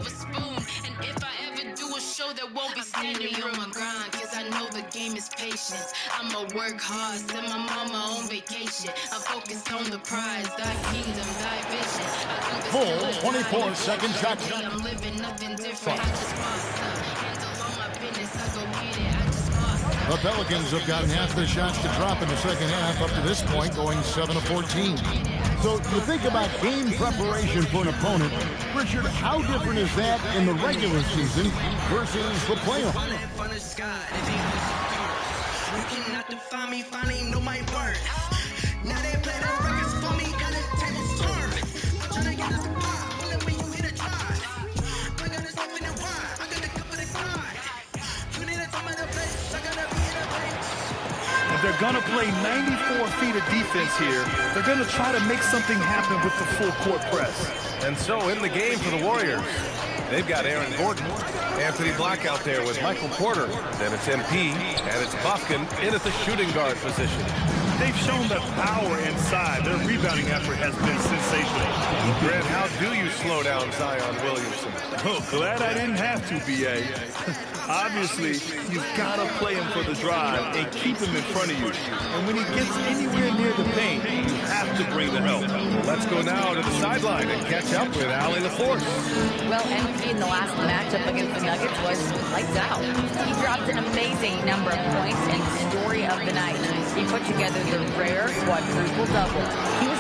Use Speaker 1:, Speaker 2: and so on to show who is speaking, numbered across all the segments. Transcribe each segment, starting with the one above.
Speaker 1: silver spoon. And if I ever do a show, that won't be standing on my grind, cause I know the game is patience. I'ma work hard, send my mama on vacation. I'm focused on the prize, thy kingdom, thy vision.
Speaker 2: Full 24-second shot.
Speaker 1: I'm living nothing different. I just bossed up. Handle all my business, I go get it. I just bossed up.
Speaker 2: The Pelicans have gotten half their shots to drop in the second half up to this point, going 7 of 14. So you think about game preparation for an opponent. Richard, how different is that in the regular season versus the playoffs?
Speaker 3: You cannot define me, finally know my worth. Now they play the records for me, got a tables turn. I'm trying to get us the pot, pulling when you hit a drive. I got this infinite ride, I got the cup of the grind. You need to tell me the place, I gotta be in the place.
Speaker 4: If they're gonna play 94 feet of defense here, they're gonna try to make something happen with the full court press.
Speaker 5: And so in the game for the Warriors, they've got Aaron Gordon, Anthony Black out there with Michael Porter. Then it's MP, and it's Bufkin in at the shooting guard position.
Speaker 4: They've shown the power inside. Their rebounding effort has been sensational.
Speaker 5: Grant, how do you slow down Zion Williamson?
Speaker 4: Oh, glad I didn't have to, B.A. Obviously, you've got to play him for the drive and keep him in front of you. And when he gets anywhere near the paint, you have to bring the help.
Speaker 5: Well, let's go now to the sideline and catch up with Allie LaForce.
Speaker 6: Well, MP in the last matchup against the Nuggets was lights out. He dropped an amazing number of points and story of the night. He put together the rare quadruple double. He was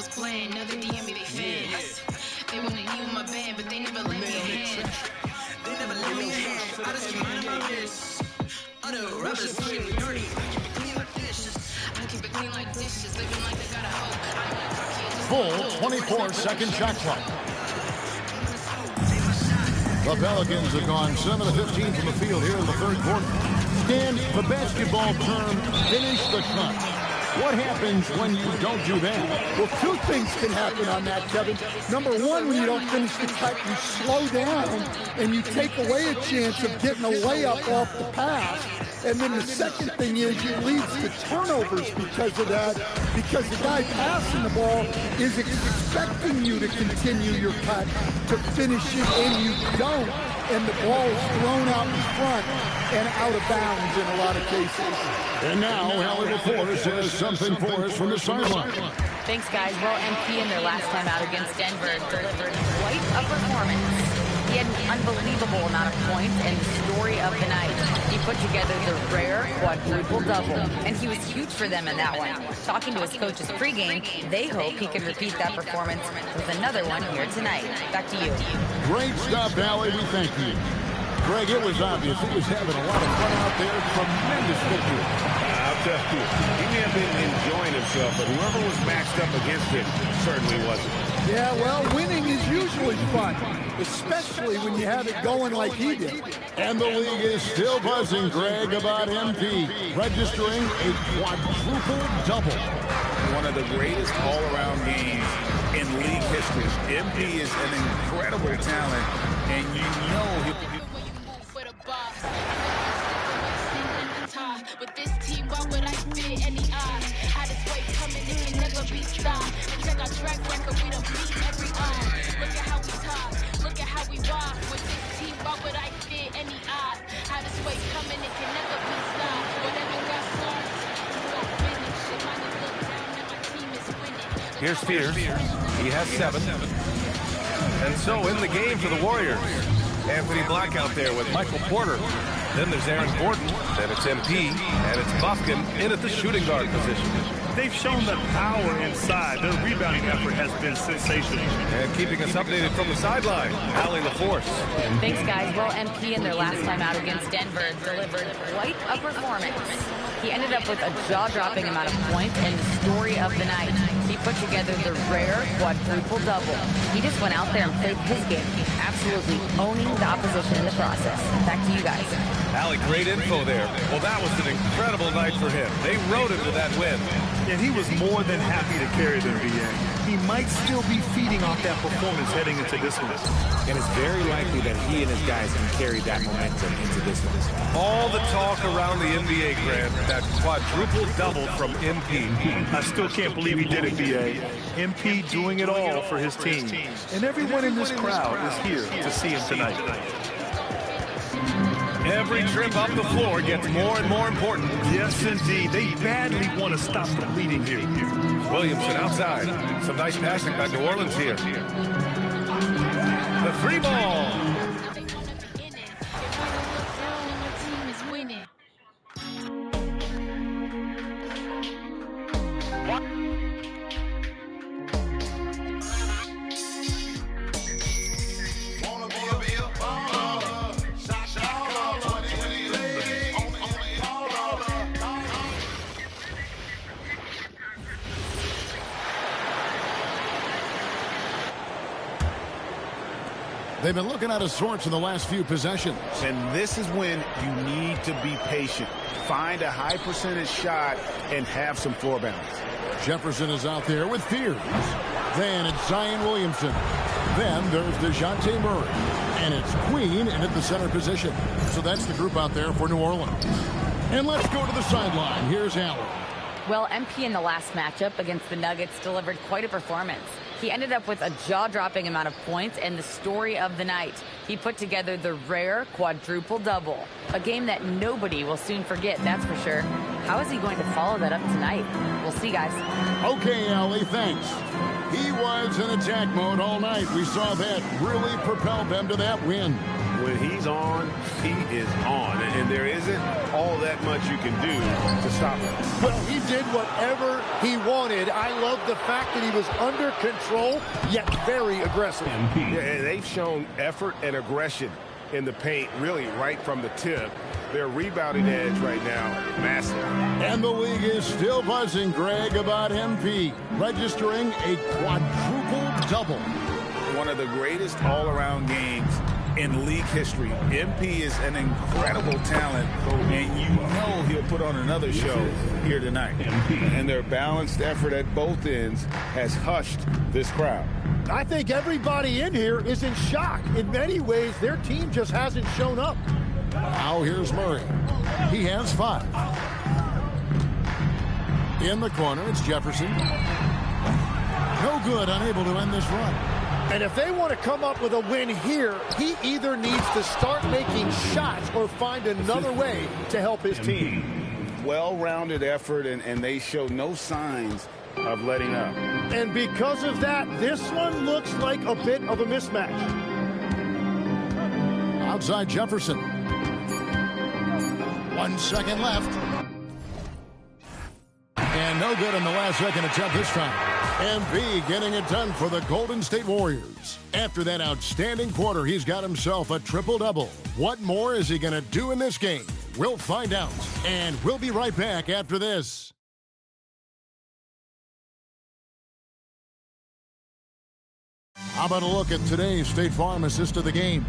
Speaker 1: playing, now they DM me they fans. They wanna use my band, but they never let me in.
Speaker 3: They never let me in. I just keep minding my business. Other rappers keep me dirty. I keep it clean like dishes.
Speaker 1: I keep it clean like dishes, living like they got a hoe.
Speaker 2: Full 24-second shot clock. The Pelicans have gone 7 of 15 from the field here in the third quarter. Stan, the basketball term, finish the cut. What happens when you don't do that?
Speaker 7: Well, two things can happen on that, Kevin. Number one, when you don't finish the cut, you slow down and you take away a chance of getting a layup off the pass. And then the second thing is it leads to turnovers because of that, because the guy passing the ball is expecting you to continue your cut, to finish it, and you don't. And the ball is thrown out in front and out of bounds in a lot of cases.
Speaker 2: And now, Allie LaForce has something for us from the sideline.
Speaker 6: Thanks, guys. Well, MP in their last time out against Denver delivered quite a performance. He had an unbelievable amount of points and story of the night. He put together the rare quadruple double, and he was huge for them in that one. Talking to his coaches pregame, they hope he can repeat that performance with another one here tonight. Back to you.
Speaker 2: Great stuff, Allie. We thank you. Greg, it was obvious he was having a lot of fun out there. Tremendous victory.
Speaker 8: I'll tell you, he may have been enjoying himself, but whoever was matched up against him certainly wasn't.
Speaker 7: Yeah, well, winning is usually fun, especially when you have it going like he did.
Speaker 2: And the league is still buzzing, Greg, about MP registering a quadruple double.
Speaker 8: One of the greatest all-around games in league history. MP is an incredible talent, and you know
Speaker 1: With this team, why would I fit any odds? How this way coming, it can never be stopped. And check our track record, we don't beat every arm. Look at how we talk, look at how we walk. With this team, why would I fit any odds? How this way coming, it can never be stopped. Whatever got started, we gon' finish. It might look down and my team is winning.
Speaker 5: Here's Spears. He has 7. And so in the game for the Warriors, Anthony Black out there with Michael Porter. Then there's Aaron Gordon. Then it's MP, and it's Bufkin in at the shooting guard position.
Speaker 4: They've shown the power inside. Their rebounding effort has been sensational.
Speaker 5: And keeping us updated from the sideline, Allie LaForce.
Speaker 6: Thanks, guys. Well, MP in their last time out against Denver delivered quite a performance. He ended up with a jaw-dropping amount of points and the story of the night. He put together the rare quadruple double. He just went out there and played his game, absolutely owning the opposition in the process. Back to you guys.
Speaker 5: Allie, great info there. Well, that was an incredible night for him. They rode him to that win.
Speaker 4: And he was more than happy to carry them, BA. He might still be feeding off that performance heading into this one.
Speaker 9: And it's very likely that he and his guys can carry that momentum into this one.
Speaker 5: All the talk around the NBA, Grant, that quadruple double from MP.
Speaker 4: I still can't believe he did it, BA. MP doing it all for his team. And everyone in this crowd is here to see him tonight.
Speaker 5: Every trip up the floor gets more and more important.
Speaker 4: Yes, indeed. They badly want to stop the bleeding here.
Speaker 5: Williamson outside. Some nice passing by New Orleans here. The three ball.
Speaker 1: They wanna be in it. They wanna look down when the team is winning.
Speaker 2: They've been looking out of sorts in the last few possessions.
Speaker 8: And this is when you need to be patient. Find a high percentage shot and have some floor balance.
Speaker 2: Jefferson is out there with Fears. Then it's Zion Williamson. Then there's DeJounte Murray. And it's Queen in at the center position. So that's the group out there for New Orleans. And let's go to the sideline. Here's Allen.
Speaker 6: Well, MP in the last matchup against the Nuggets delivered quite a performance. He ended up with a jaw-dropping amount of points and the story of the night. He put together the rare quadruple double, a game that nobody will soon forget, that's for sure. How is he going to follow that up tonight? We'll see, guys.
Speaker 2: Okay, Allie, thanks. He was in attack mode all night. We saw that really propel them to that win.
Speaker 10: When he's on, he is on. And there isn't all that much you can do to stop him.
Speaker 7: Well, he did whatever he wanted. I love the fact that he was under control, yet very aggressive.
Speaker 10: Yeah, and they've shown effort and aggression in the paint, really right from the tip. Their rebounding edge right now, massive.
Speaker 2: And the league is still buzzing, Greg, about MP, registering a quadruple double.
Speaker 8: One of the greatest all-around games in league history. MP is an incredible talent, and you know he'll put on another show here tonight. And their balanced effort at both ends has hushed this crowd.
Speaker 7: I think everybody in here is in shock. In many ways, their team just hasn't shown up.
Speaker 2: Now here's Murray. He has 5. In the corner, it's Jefferson. No good, unable to end this run.
Speaker 7: And if they want to come up with a win here, he either needs to start making shots or find another way to help his team.
Speaker 8: Well-rounded effort, and they show no signs of letting up.
Speaker 7: And because of that, this one looks like a bit of a mismatch.
Speaker 2: Outside Jefferson. 1 second left. And no good on the last second attempt this time. MB getting it done for the Golden State Warriors. After that outstanding quarter, he's got himself a triple-double. What more is he going to do in this game? We'll find out. And we'll be right back after this. How about a look at today's State Farm assist of the game?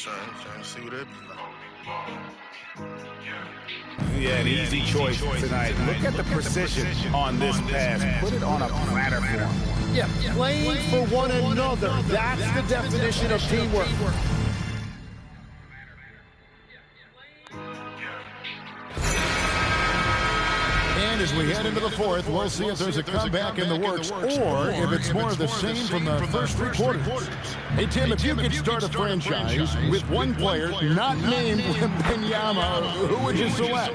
Speaker 11: I'm trying to see what that be like.
Speaker 8: Yeah, an easy choice tonight. Look at the precision on this pass. Put it on a platter for him.
Speaker 7: Yeah, playing for one another. That's the definition of teamwork.
Speaker 2: And as we head into the fourth, we'll see if there's a comeback in the works or if it's more of the same from the first three quarters. Hey, Tim, if you could start a franchise with one player not named Wembanyama, who would you select?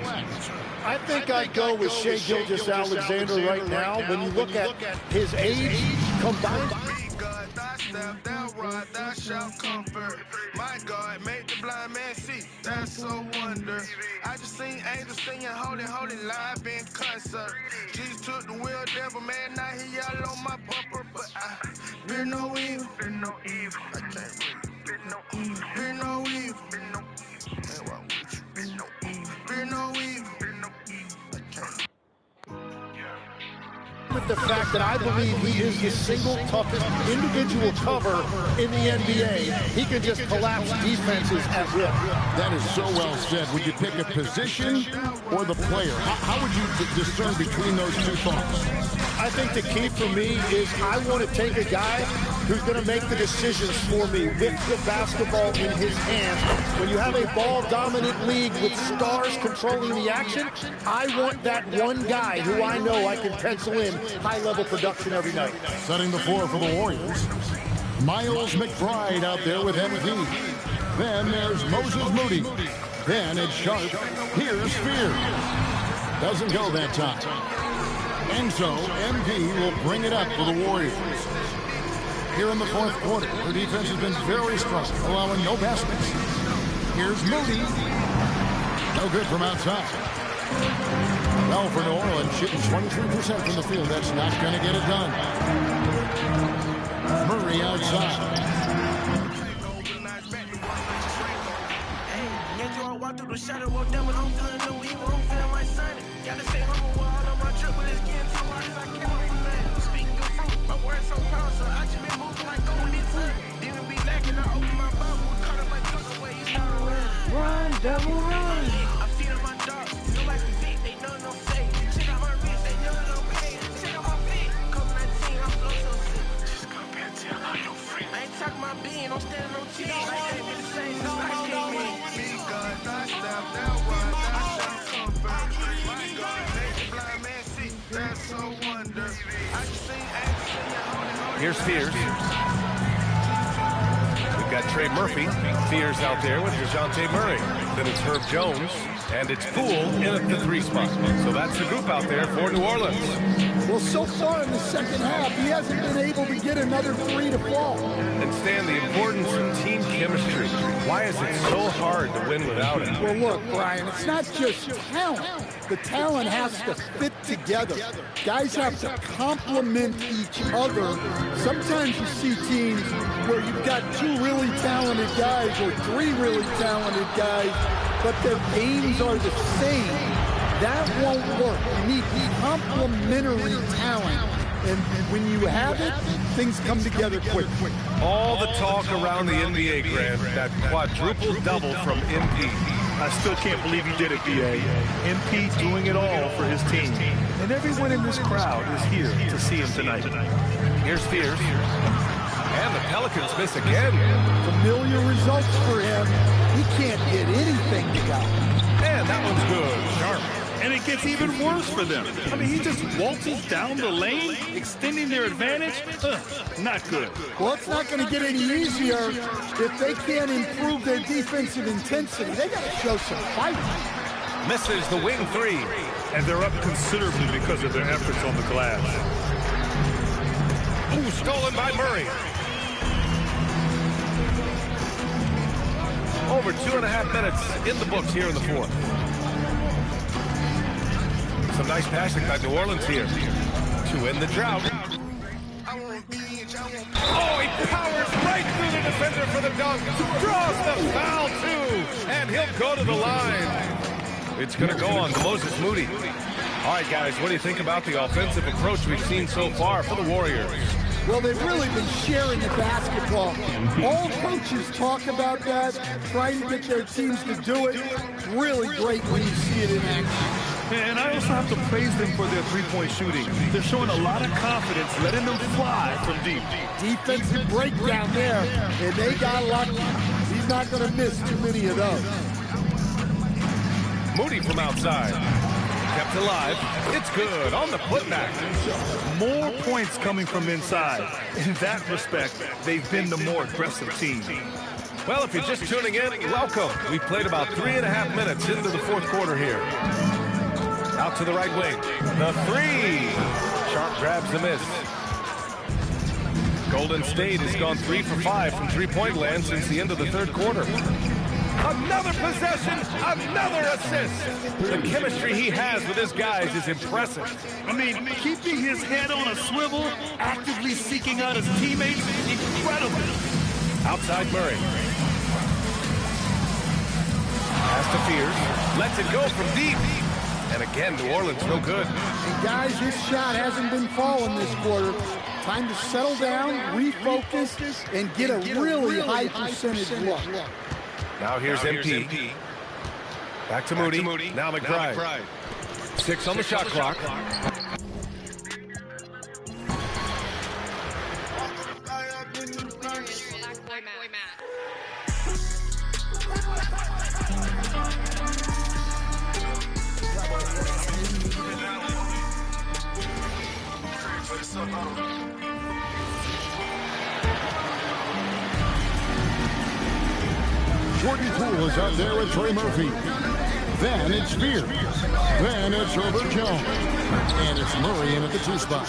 Speaker 7: I think I'd go with Shai Gilgeous-Alexander right now. When you look at his age combined.
Speaker 11: Step, thou rod, thou shalt comfort. My God, make the blind man see. That's so wonder. I just seen angels singing, holy, holy, live in concert. Jesus took the wheel, devil, man, now he all on my bumper. But I fear no evil. Fear no evil. I can't breathe. Fear no evil. Fear no evil. Fear no evil. Man, why would you? Fear no evil. Fear no evil. Fear no evil. I can't.
Speaker 7: With the fact that I believe he is the single toughest individual cover in the NBA. He can just collapse defenses at will.
Speaker 2: That is so well said. Would you pick a position or the player? How would you discern between those two thoughts?
Speaker 7: I think the key for me is I want to take a guy who's going to make the decisions for me with the basketball in his hands. When you have a ball-dominant league with stars controlling the action, I want that one guy who I know I can pencil in high-level production every night.
Speaker 2: Setting the floor for the Warriors. Miles McBride out there with MP. Then there's Moses Moody. Then it's Sharp. Here's Spear. Doesn't go that time. And so MP will bring it up for the Warriors. Here in the fourth quarter, their defense has been very strong, allowing no baskets. Here's Moody. No good from outside. Well, for New Orleans, shooting 23% from the field. That's not going to get it done. Murray outside.
Speaker 3: Walk through the shadow, walk down, but I'm feeling no evil, I'm feeling like Sunday. Gotta stay home while all on my trip, but it's getting too hard as I can't relate. Speaking of fruit, my words so proud, so I just been moving like going inside. Didn't be lacking, I opened my Bible, caught up like Tucker, where you start to run. Run, double run. I feed on my dogs, no like the beat, they know no fake. Check out my wrist, they know no pay. Check out my feet, COVID-19, I'm flow so sick. Just come back and tell all your friends. I ain't talking my being, I'm standing on cheese. Like they been the same since I came in.
Speaker 5: Here's Spears. We've got Trey Murphy. Spears out there with DeJounte Murray. Then it's Herb Jones. And it's Poole in at the 3 spot. So that's the group out there for New Orleans.
Speaker 7: Well, so far in the second half, he hasn't been able to get another 3 to fall.
Speaker 5: And Stan, the importance of team chemistry. Why is it so hard to win without it?
Speaker 7: Well, look, Brian, it's not just talent. The talent has to fit together. Guys have to complement each other. Sometimes you see teams where you've got 2 really talented guys or 3 really talented guys, but their games are the same. That won't work. You need complementary talent. And when you have it, things come together quick.
Speaker 5: All the talk around the NBA, Grant, that quadruple double from MP.
Speaker 4: I still can't believe he did it, B.A. MP doing it all for his team. And everyone in this crowd is here to see him tonight.
Speaker 5: Here's Spears. And the Pelicans miss again.
Speaker 7: Familiar results for him. He can't get anything together.
Speaker 5: And that one's good. Sharp.
Speaker 4: And it gets even worse for them. I mean, he just waltzes down the lane, extending their advantage. Not good.
Speaker 7: Well, it's not going to get any easier if they can't improve their defensive intensity. They got to show some fight.
Speaker 5: Misses the wing 3.
Speaker 4: And they're up considerably because of their efforts on the glass.
Speaker 5: Ooh, stolen by Murray. Over 2.5 minutes in the books here in the fourth. Some nice passing by New Orleans here to end the drought. Oh, he powers right through the defender for the dunk. Draws the foul, too. And he'll go to the line. It's going to go on to Moses Moody. All right, guys, what do you think about the offensive approach we've seen so far for the Warriors?
Speaker 7: Well, they've really been sharing the basketball. All coaches talk about that, trying to get their teams to do it. Really great when you see it in action.
Speaker 4: And I also have to praise them for their three-point shooting. They're showing a lot of confidence, letting them fly from deep.
Speaker 7: Defensive breakdown there, and they got lucky. He's not going to miss too many of those.
Speaker 5: Moody from outside. Kept alive. It's good on the putback.
Speaker 4: More points coming from inside. In that respect, they've been the more aggressive team.
Speaker 5: Well, if you're just tuning in, welcome. We played about 3.5 minutes into the fourth quarter here. Out to the right wing. The 3. Sharp grabs the miss. Golden State has gone 3 for 5 from three-point land since the end of the third quarter. Another possession, another assist. The chemistry he has with his guys is impressive.
Speaker 4: I mean, keeping his head on a swivel, actively seeking out his teammates, incredible.
Speaker 5: Outside Murray. Pass to Fears. Lets it go from deep. And again, New Orleans no good.
Speaker 7: And guys, his shot hasn't been falling this quarter. Time to settle down, refocus, and get a really high percentage look.
Speaker 5: Now here's MP. Back to Moody. Now McBride. 6 on the shot clock.
Speaker 2: Jordan Poole is out there with Trey Murphy. Then it's Spears. Then it's Herbert Jones. And it's Murray in at the 2 spot.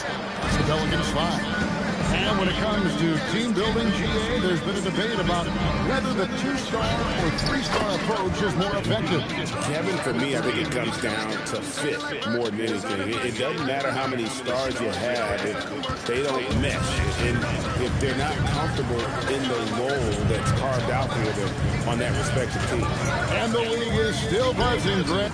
Speaker 2: It's the Pelicans slide. And when it comes to team building, GA, there's been a debate about whether the 2-star or 3-star approach is more effective.
Speaker 8: Kevin, for me, I think it comes down to fit more than anything. It doesn't matter how many stars you have if they don't mesh. And if they're not comfortable in the role that's carved out for them on that respective team.
Speaker 2: And the league is still buzzing, Grant.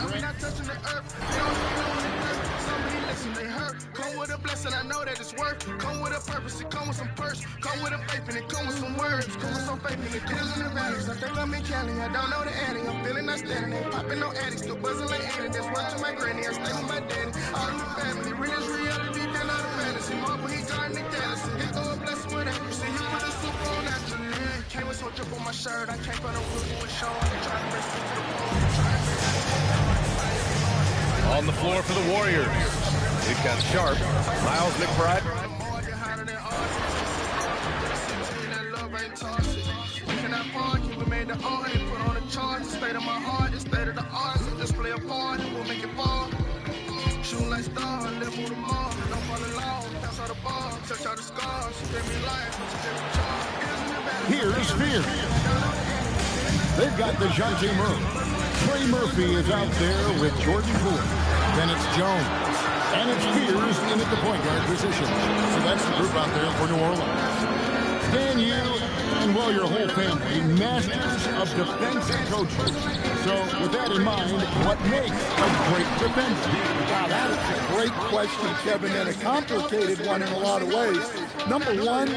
Speaker 11: With a blessing, I know that it's worth. Come with a purpose, it come with some purse. Come with a faith and it come with some words. Come with some faith and it comes in the valleys. I think I'm in Cali, I don't know the addy. I'm feeling not standing, ain't popping no addict. Still buzzing like Annie, that's word to my granny. I stay with my daddy, all in the family. Real is reality, they're not a fantasy. Marvel, he got Nick Dallas. He throw a blessing with accuracy. He put a super on naturally. Came with so drip on my shirt, I came from the roof with show. I try to break through to the pole.
Speaker 5: On the floor for the Warriors. We've got Sharp, Miles McBride.
Speaker 11: State of my heart, the state of the arts, display star, let's move them all. Don't fall in love, pass all the ball, touch all the scars. She gave me life, she gave me charge.
Speaker 2: Here's Fear. They've got DeJounte Murray. Trey Murphy is out there with Jordan Poole. Then it's Jones. And it's Fears in at the point guard position. So that's the group out there for New Orleans. Dan, you and, well, your whole family, masters of defense coaches. So with that in mind, what makes a great defender?
Speaker 7: Wow, that is a great question, Kevin, and a complicated one in a lot of ways. Number one,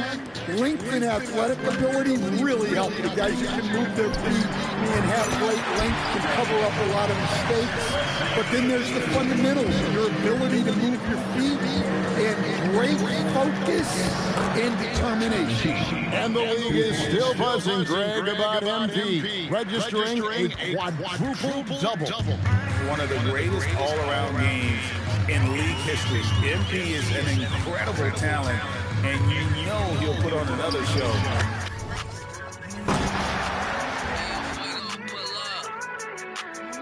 Speaker 7: length and athletic ability really help. The guys who can move their feet and have great length can cover up a lot of mistakes. But then there's the fundamentals, your ability to move your feet and great focus and determination.
Speaker 2: And the league is still buzzing, Greg, about MV, registering a quadruple double.
Speaker 8: One of the greatest all-around games in league history. MP is an incredible talent, and you know he'll put on another show.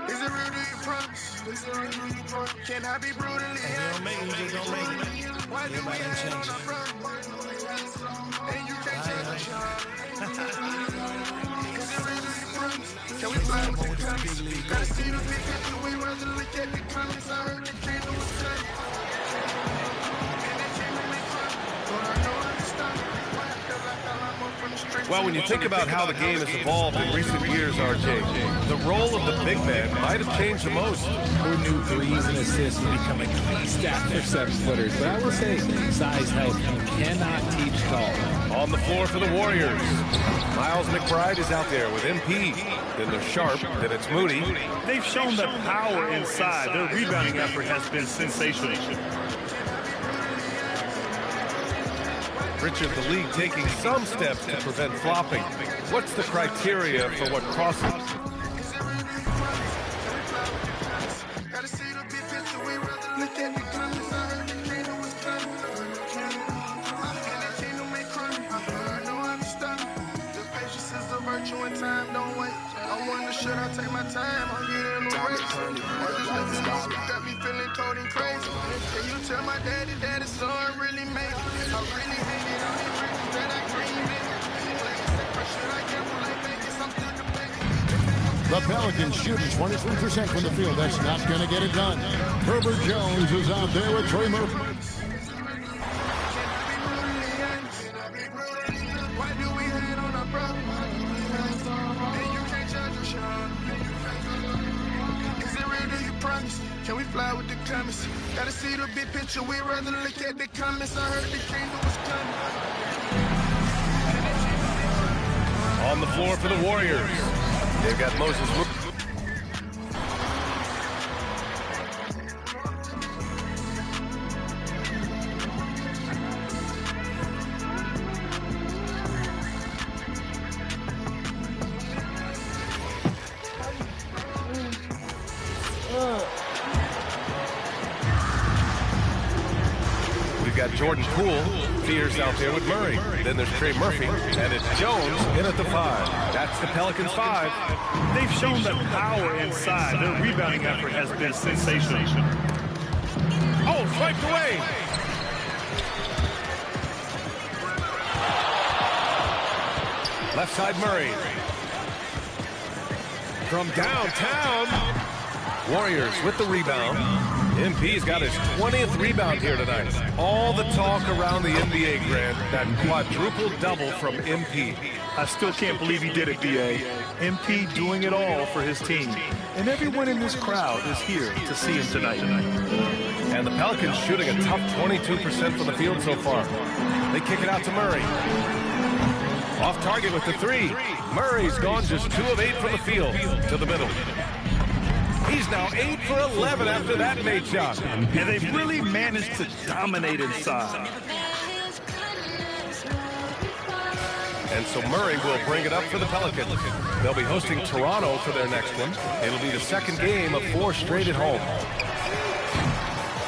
Speaker 11: Is it real, do you promise? Is it real, do you promise? Can I be brutally honest? Why do we hate on our front? And you can't touch a shot. Is it real, do you promise? Can we fly with the comments? Gotta see the big picture, we rather look at the comments. I heard the kingdom was coming. And that kingdom may come, but I know I'm stuck.
Speaker 5: Well, when you think about how the game has evolved in recent years, RJ, the role of the big man might have changed the most.
Speaker 9: Who knew threes and assists would become a key stat for 7-footers? But I will say, size helps. You cannot teach tall.
Speaker 5: On the floor for the Warriors, Miles McBride is out there with MP. Then there's Sharp, then it's Moody.
Speaker 4: They've shown that power inside. Their rebounding effort has been sensational.
Speaker 5: Richard, the league taking some steps to prevent flopping. What's the criteria for what crosses?
Speaker 11: Gotta see the big picture, we rather look at the comments. I heard the kingdom was coming. And that kingdom may crumble. I know I'm stuck. The patience is a virtue and time don't wait. I wonder, should I take my time or get in the race? Or just let the smoke got me feeling cold and crazy. Can you tell my daddy that it's so I really make it? I really hate it on the riches that I dream in. Should I gamble like Vegas? I'm still debating.
Speaker 2: The Pelicans shooting 23% from the field. That's not going to get it done. Herbert Jones is out there with Trey Murphy.
Speaker 11: Why do we hate on our brother? And you can't judge a shot. Is it real, do you promise? Can we fly with the comments? Gotta see the big picture, we rather look at the comments. I heard the kingdom was coming.
Speaker 5: On the floor for the Warriors, they've got Moses. We've got Jordan Poole, Fears out there with Murray. Then there's Trey Murphy, and it's Jones in at the 5. That's the Pelicans 5.
Speaker 4: They've shown that power inside. Their rebounding effort has been sensational.
Speaker 5: Oh, swiped away. Left side Murray. From downtown. Warriors with the rebound. MP's got his 20th rebound here tonight. All the talk around the NBA, Grant, that quadruple double from MP.
Speaker 4: I still can't believe he did it, B.A. MP doing it all for his team. And everyone in this crowd is here to see him tonight.
Speaker 5: And the Pelicans shooting a tough 22% from the field so far. They kick it out to Murray. Off target with the 3. Murray's gone just 2 of 8 from the field to the middle. He's now 8 for 11 after that made shot.
Speaker 4: And they've really managed to dominate inside.
Speaker 5: And so Murray will bring it up for the Pelicans. They'll be hosting Toronto for their next one. It'll be the second game of 4 straight at home.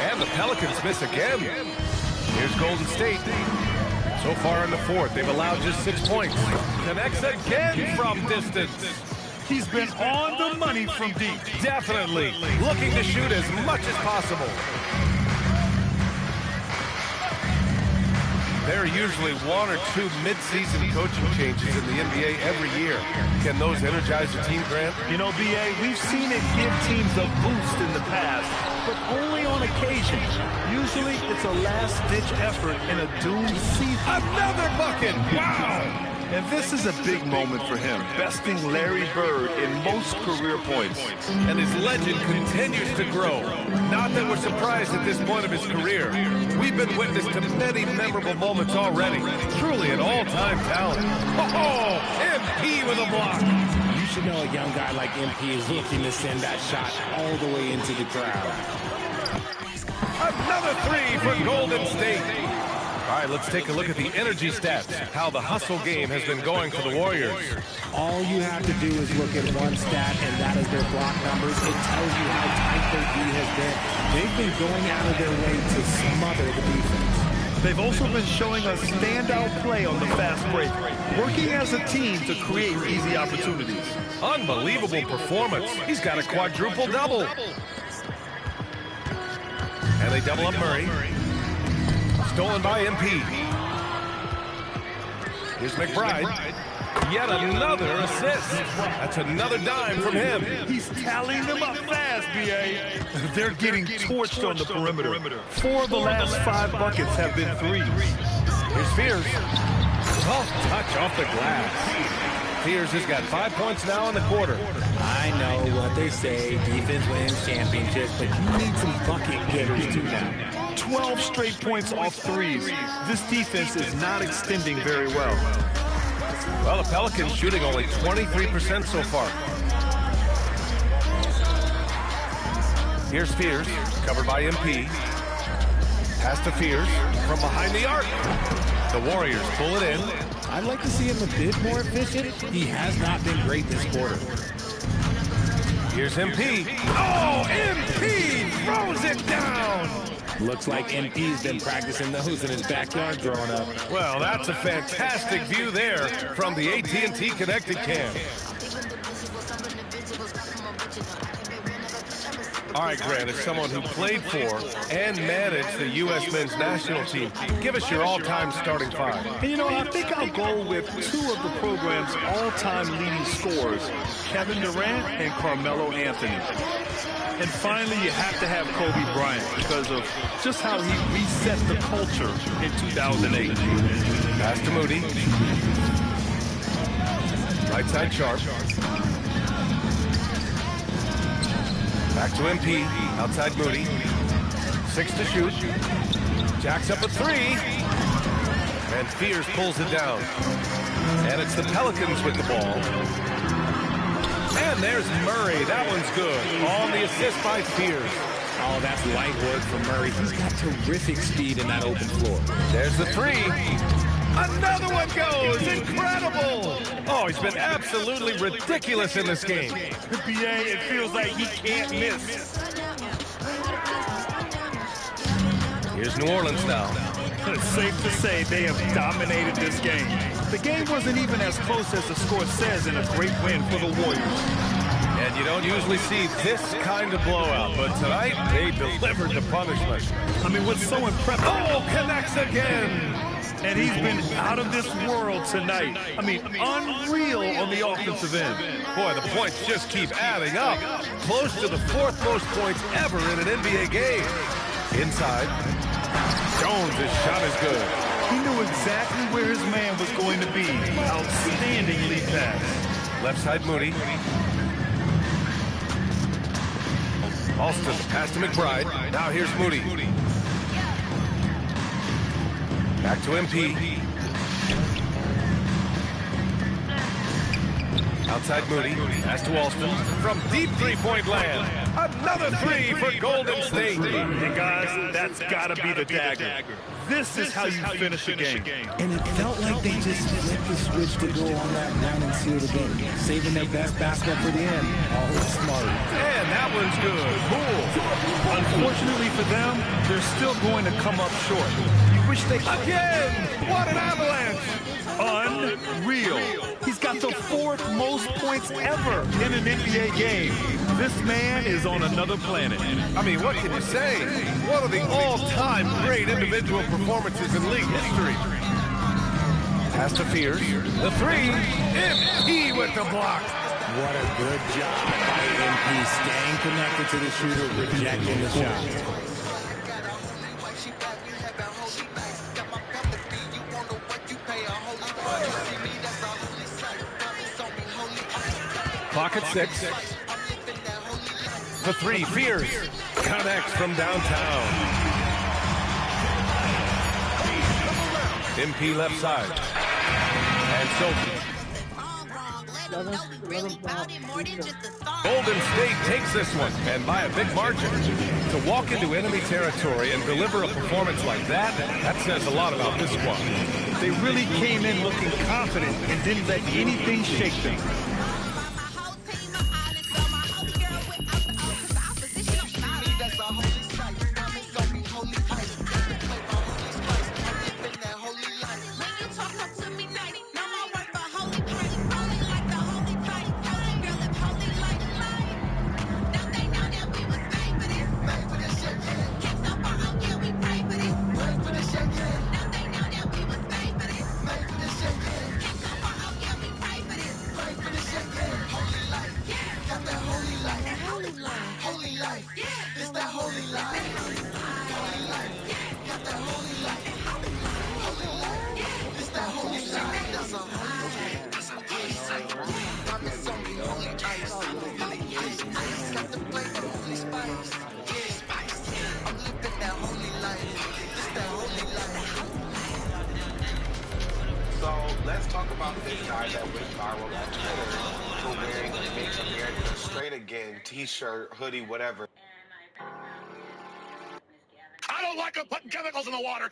Speaker 5: And the Pelicans miss again. Here's Golden State. So far in the 4th, they've allowed just 6 points. Connects again from distance.
Speaker 4: He's been on the money from deep.
Speaker 5: Definitely looking to shoot as much as possible. There are usually one or two mid-season coaching changes in the NBA every year. Can those energize the team, Grant?
Speaker 4: You know, B.A., we've seen it give teams a boost in the past, but only on occasion. Usually, it's a last-ditch effort in a doomed season.
Speaker 5: Another bucket! Wow!
Speaker 4: And this is a big moment for him, besting Larry Bird in most career points.
Speaker 5: And his legend continues to grow. Not that we're surprised at this point of his career. We've been witness to many memorable moments already. Truly an all-time talent. Oh, MP with a block.
Speaker 9: You should know a young guy like MP is looking to send that shot all the way into the crowd.
Speaker 5: Another three for Golden State. All right, let's take a look at the energy stats, how the hustle game has been going for the Warriors.
Speaker 9: All you have to do is look at one stat, and that is their block numbers. It tells you how tight their D has been. They've been going out of their way to smother the defense.
Speaker 4: They've also been showing us standout play on the fast break, working as a team to create easy opportunities.
Speaker 5: Unbelievable performance. He's got a quadruple-double. And they double up Murray. Stolen by MP. Here's McBride. Yet another assist. That's another dime from him.
Speaker 4: He's tallying them up fast, B.A. They're getting torched on the perimeter. 4 of the last 5 buckets have been threes.
Speaker 5: Here's Fears. Soft touch off the glass. Fears has got 5 points now in the quarter.
Speaker 9: I know what they say, defense wins championships, but you need some bucket getters too now.
Speaker 4: 12 straight points off threes. This defense is not extending very well.
Speaker 5: Well, the Pelicans shooting only 23% so far. Here's Fears, covered by MP. Pass to Fears from behind the arc. The Warriors pull it in.
Speaker 9: I'd like to see him a bit more efficient. He has not been great this quarter.
Speaker 5: Here's MP. Oh, MP throws it down.
Speaker 9: Looks like MP's been practicing those in his backyard growing up.
Speaker 5: Well, that's a fantastic view there from the AT&T Connected Cam. All right, Grant, as someone who played for and managed the U.S. men's national team, give us your all-time starting 5.
Speaker 4: And, you know, I think I'll go with 2 of the program's all-time leading scorers, Kevin Durant and Carmelo Anthony. And finally, you have to have Kobe Bryant because of just how he reset the culture in 2008.
Speaker 5: Pass to Moody. Right side Sharp. Back to MP. Outside Moody. 6 to shoot. Jacks up a 3. And Fears pulls it down. And it's the Pelicans with the ball. And there's Murray. That one's good. On the assist by Fears.
Speaker 9: Oh, that's light work for Murray. He's got terrific speed in that open floor.
Speaker 5: There's the 3. Another one goes. Incredible. Oh, he's been absolutely ridiculous in this game.
Speaker 4: BA, it feels like he can't miss.
Speaker 5: Here's New Orleans now.
Speaker 4: It's safe to say they have dominated this game. The game wasn't even as close as the score says in a great win for the Warriors.
Speaker 5: And you don't usually see this kind of blowout, but tonight they delivered the punishment.
Speaker 4: I mean, what's so impressive?
Speaker 5: Oh, connects again.
Speaker 4: And he's been out of this world tonight. I mean, unreal on the offensive end.
Speaker 5: Boy, the points just keep adding up. Close to the 4th most points ever in an NBA game. Inside. Jones' shot is good.
Speaker 4: He knew exactly where his man was going to be. Outstanding lead pass.
Speaker 5: Left side Moody. Alston, pass to McBride. Now here's Moody. Back to MP. Outside Moody. Pass to Alston. From deep three-point land. Another 3 for Golden State.
Speaker 4: And guys, that's got to be the dagger. This is how you finish a game.
Speaker 9: And it felt like they just flipped the switch to go on that run and seal the game, saving their best basket for the end. Oh, smart.
Speaker 5: And that one's good. Cool.
Speaker 4: Unfortunately for them, they're still going to come up short. You
Speaker 5: Wish they again. What an avalanche.
Speaker 4: Unreal. He's got the fourth most points ever in an NBA game. This man is on another planet.
Speaker 5: I mean, what can you say? One of the all-time great individual performances in league history. Pass to Fears. The three. MP with the block.
Speaker 9: What a good job by MP, staying connected to the shooter, rejecting the shot.
Speaker 5: Clock at 6. The three. Fears. Connects from downtown. MP left side. And Sophie. Golden State takes this one, and by a big margin. To walk into enemy territory and deliver a performance like that, that says a lot about this squad.
Speaker 4: They really came in looking confident and didn't let anything shake them.
Speaker 12: So let's talk about this guy that went viral on Twitter for wearing a Make America Straight Again t-shirt, hoodie, whatever.
Speaker 13: I don't like them putting chemicals in the water.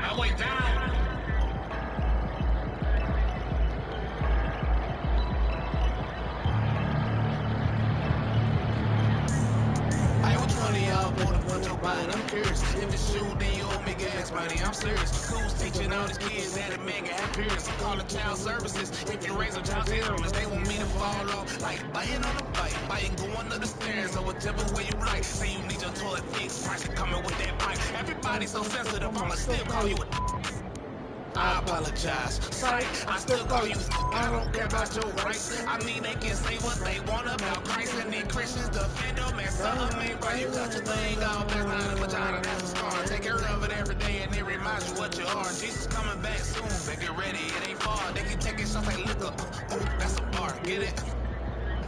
Speaker 13: I went down.
Speaker 3: I'm curious if it's true, then you owe me gas money. I'm serious. Who's teaching all these kids how to make an appearance? I'm calling child services. If you raise a child illness, they want me to fall off like biting on a bike, biting going up the stairs or whichever way you like. Say you need your toilet fixed, price coming with that bike. Everybody's so sensitive, I'ma still call you a. I apologize. Sorry, I still call you. I don't care about your rights. I mean, they can say what they want about Christ and then Christians defend them. And something ain't right. You got your thing all that's not a vagina, that's a scar. Take care of it every day and it reminds you what you are. Jesus coming back soon. They get ready, it ain't far. They can take it shots like liquor. That's a bar, get it?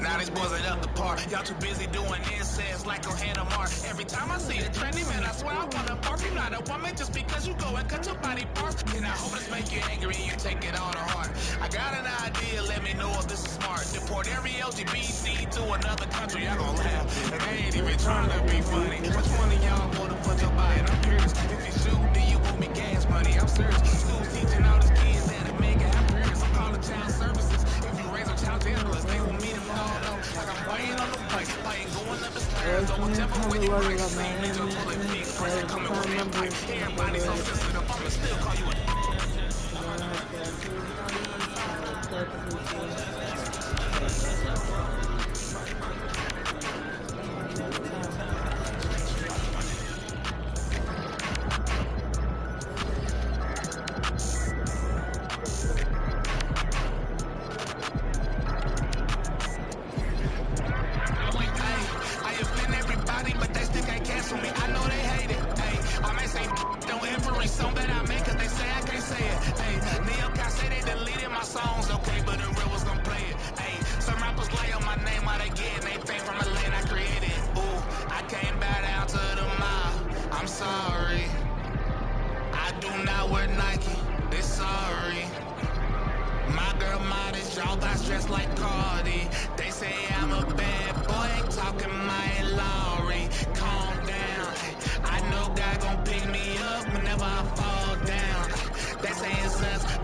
Speaker 3: Now these boys ain't up the part. Y'all too busy doing incest like a hand of mark. Every time I see a trendy man, I swear I wanna bark. You're not a woman just because you go and cut your body parts. And I hope this make you angry and you take it all to heart. I got an idea, let me know if this is smart. Deport every LGBT to another country, y'all gon' laugh. And I ain't even trying to be funny. Which one of y'all wanna put your body? I'm curious. If you shoot, then you owe me gas money. I'm serious. Schools teaching all these kids how to make it. I'm curious. I'm calling child services. If you raise a child generalist, they want me to fall. Like I'm biting on the bike, biting going up the stairs, or whichever way you like. Say you need your toilet fixed, price coming with that pipe. Everybody's so sensitive, I'ma still call you a.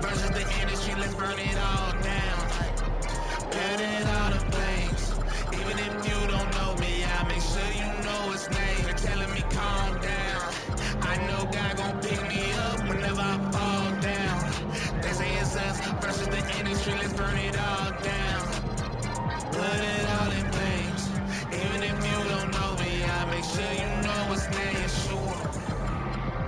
Speaker 3: Versus the industry, let's burn it all down. industry, let's burn it all down. Put it all in flames. Even if you don't know me, I make sure you know what's name, sure.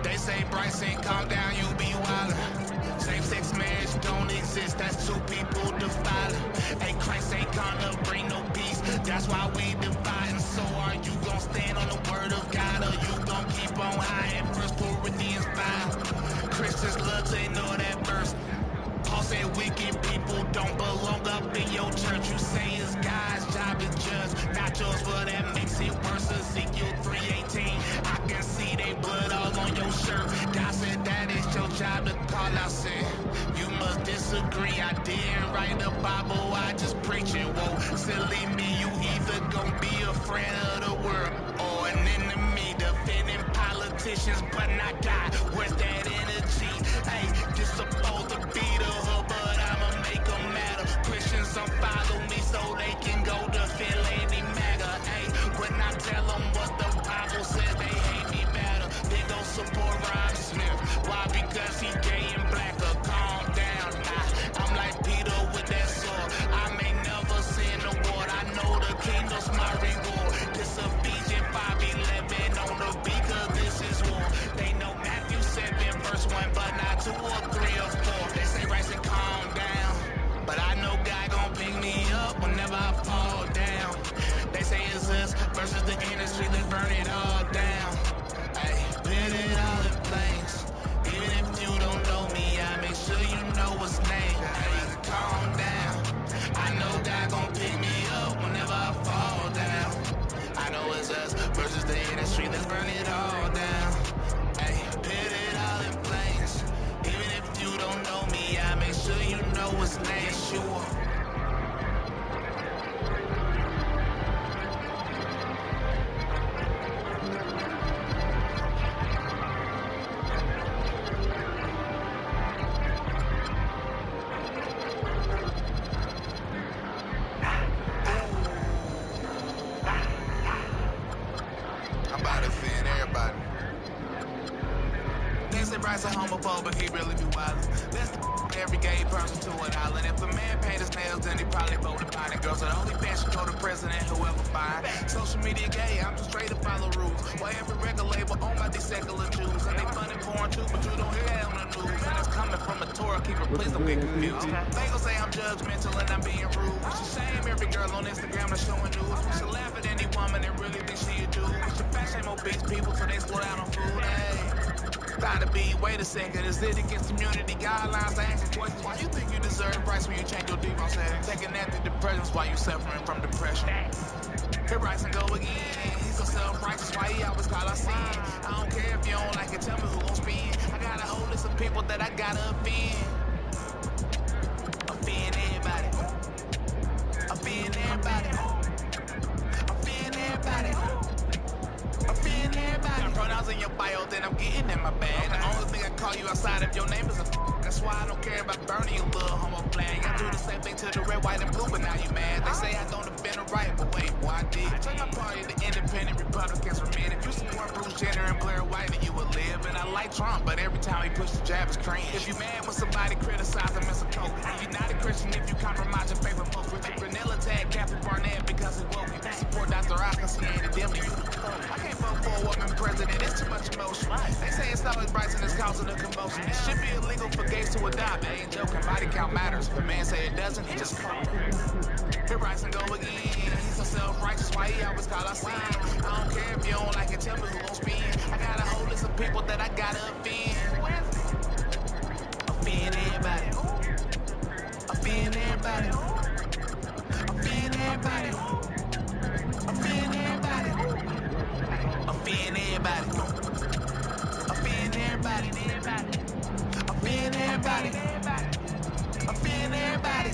Speaker 3: They say Bryson, calm down, you be wildin'. Same-sex marriage don't exist, that's two people dividing. Hey, Christ ain't gonna bring no peace, that's why we dividing. So are you gonna stand on the word of God, or you gonna keep on high in 1 Corinthians 5? Christians love to ignore that verse. Paul said wicked people don't belong up in your church. You say it's God's job to judge, not yours, well that makes it worse. Ezekiel 3:18, I can see they blood all on your shirt. God said that is your job to call out sin. You must disagree, I didn't write the Bible, I just preach it. Whoa, silly me, you either gon' be a friend of the world or an enemy. Defending politicians, but not God. Where's that energy? Hey, this supposed to be the hood, but I'ma make them matter. Christians unfollow me so they can go defend Lady Maga. Hey, when I tell them what the Bible says, they hate me better. They gon' support Rob Smith. Why? Because he gay and black. Calm down, nah. I'm like Peter with that sword. I may never sin the word. I know the kingdom's my reward. This Ephesians 5:11 on the beat, 'cause this is war. They know Matthew 7 verse 1, but not 2 or 3 or 4. They say Rice and calm down, but I know God gon' pick me up whenever I fall down. They say it's us versus the industry, let's burn it all down. Hey, put it all in flames. Even if you don't know me, I make sure you know what's name. Hey, calm down. I know God gon' pick me up whenever I fall down. I know it's us versus the industry, let's burn it all down. Hey, put it all in flames. Even if you don't know me, I make sure you know what's name, sure. I'm about to offend everybody. They say Bryce a homophobic, he really be wildin'. Let's every gay person to an island. If a man paint his nails, then he probably vote to find it. Girls are the only fashion go to president, whoever find. Social media gay, I'm just straight to follow rules. Why every record label owned by these secular Jews? And they funding porn too, but you don't hear that on the news. And it's coming from a Torah keeper, please don't get confused. They gon' say I'm judgmental and I'm being rude. We should shame every girl on Instagram that's showing news. We should laugh at any woman that really thinks she a dude. We should fat shame obese people so they slow down on food. Hey. Gotta be, wait a second, is it against community guidelines to ask questions? Why you think you deserve Bryce when you change your default settings? Taking antidepressants while you suffering from depression. Here Bryce and go again. He's so self-righteous, why he always call us sin? I don't care if you don't like it, tell me who gon' spin. I got a whole list of people that I gotta offend. Offend everybody. Offend everybody. Offend everybody. Offend everybody. Got pronouns in your bio, then I'm getting in my bag. The only thing I call you outside of your name is a that's why I don't care about burning you little homo flag. I do the same thing to the red, white, and blue, but now you mad. They say I don't offend the right, but wait, boy, I did. Turn my party to independent Republicans for men. If you support Bruce Jenner and Blair White, then you would live. And I like Trump, but every time he pushes the jab, it's cringe. If you mad when somebody criticize him, it's a coke. You're not a Christian if you compromise your favorite folks. With your vanilla tag Captain Barnett because he woke. If you support Dr. Ock, cause he ain't a devil, you the coke. I can't vote for a woman president, it's too much emotion. They say it's always Bryson that's causing a commotion. It should be illegal for gays to adopt. I ain't joking, body count matters. If a man say it doesn't, he just cold. Here Bryson go again. He's so self-righteous, why he always call us sin? I don't care if you don't like it, tell me who gon' spin. I got a whole list of people that I gotta offend. Offend everybody. Offend everybody. Offend everybody. Offend everybody. Offend everybody. Offend everybody. Offend everybody. Offend everybody.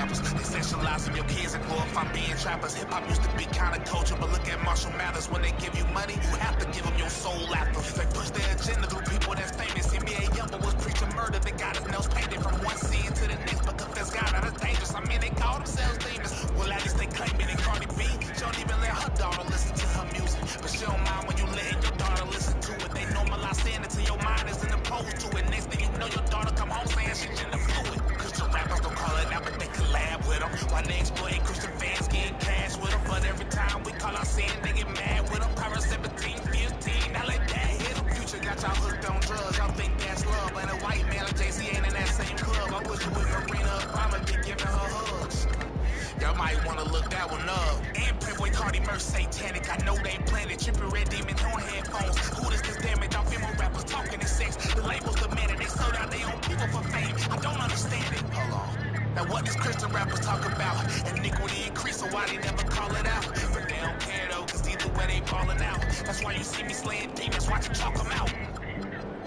Speaker 3: rappers. They sexualize your kids and glorify being trappers. Hip-hop used to be counterculture, but look at Marshall Mathers. When they give you money, you have to give them your soul after. They push their agenda through people that's famous. NBA Youngboy was preaching murder. They got his nails painted from one scene to the next, but confess God, that is dangerous. I mean, they call themselves demons. Well, at least they claim it. And Cardi B, she don't even let her daughter listen to her music. But she don't mind when you letting your daughter listen to it. They normalize saying it till your mind isn't opposed to it. Next thing you know, your daughter come home saying she gender fluid. Christian rappers don't call it out, but they collab with them. While they exploiting Christian fans getting cash with them. But every time we call our sin, they get mad with them. Power 17, 15, now let that hit them. Future got y'all hooked on drugs, y'all think that's love. But a white man like JC ain't in that same club. I wish you with Marina Obama be giving her hugs. Y'all might wanna look that one up. And Playboy Cardi Merch satanic. I know they planted tripping red demons on headphones. Who does this damage? Off female rappers talking in sex. The labels demanded they sold out their own people for fame. I don't understand it. Hold on. Now what these Christian rappers talk about? Iniquity increase, so why they never call it out? But they don't care though, cause either way they falling out. That's why you see me slaying demons, watch them chalk them out.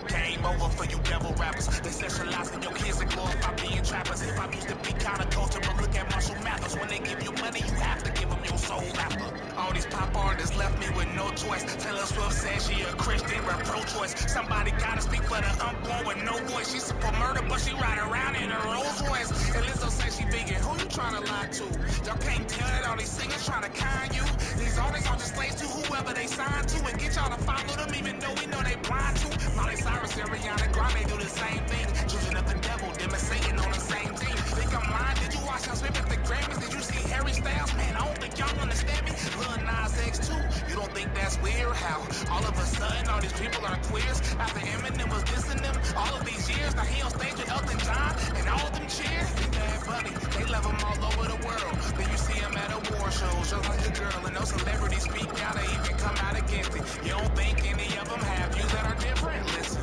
Speaker 3: Game over for you devil rappers. They sexualizing your kids and glorify being trappers. Hip-hop used to be counterculture, but look at Marshall Mathers. When they give you money, you have to give them your soul after. All these pop artists left me with no choice. Taylor Swift said she a Christian, but pro-choice. Somebody gotta speak for the unborn with no voice. She support murder, but she ride around in a Rolls Royce. And Lizzo say she vegan. Who you trying to lie to? Y'all can't tell that all these singers trying to con you. These artists are just slaves to whoever they sign to. And get y'all to follow them even though we know they blind to. Molly Cyrus, Ariana Grande do the same thing. Children of the devil, them and Satan on the same team. Think I'm lying? Did you watch Sam Smith at the Grammys? Did you see Harry Styles? Man, I don't think y'all understand me. Lil Nas X too. You don't think that's weird? How all of a sudden all these people are queers? After Eminem was dissing them all of these years, now he on stage with Elton John and all of them cheer. Bad Bunny, they love him all over the world. Then you see him at award shows, just like a girl, and no celebrities speak out or even come out against it. You don't think any of them have views that are different? Listen.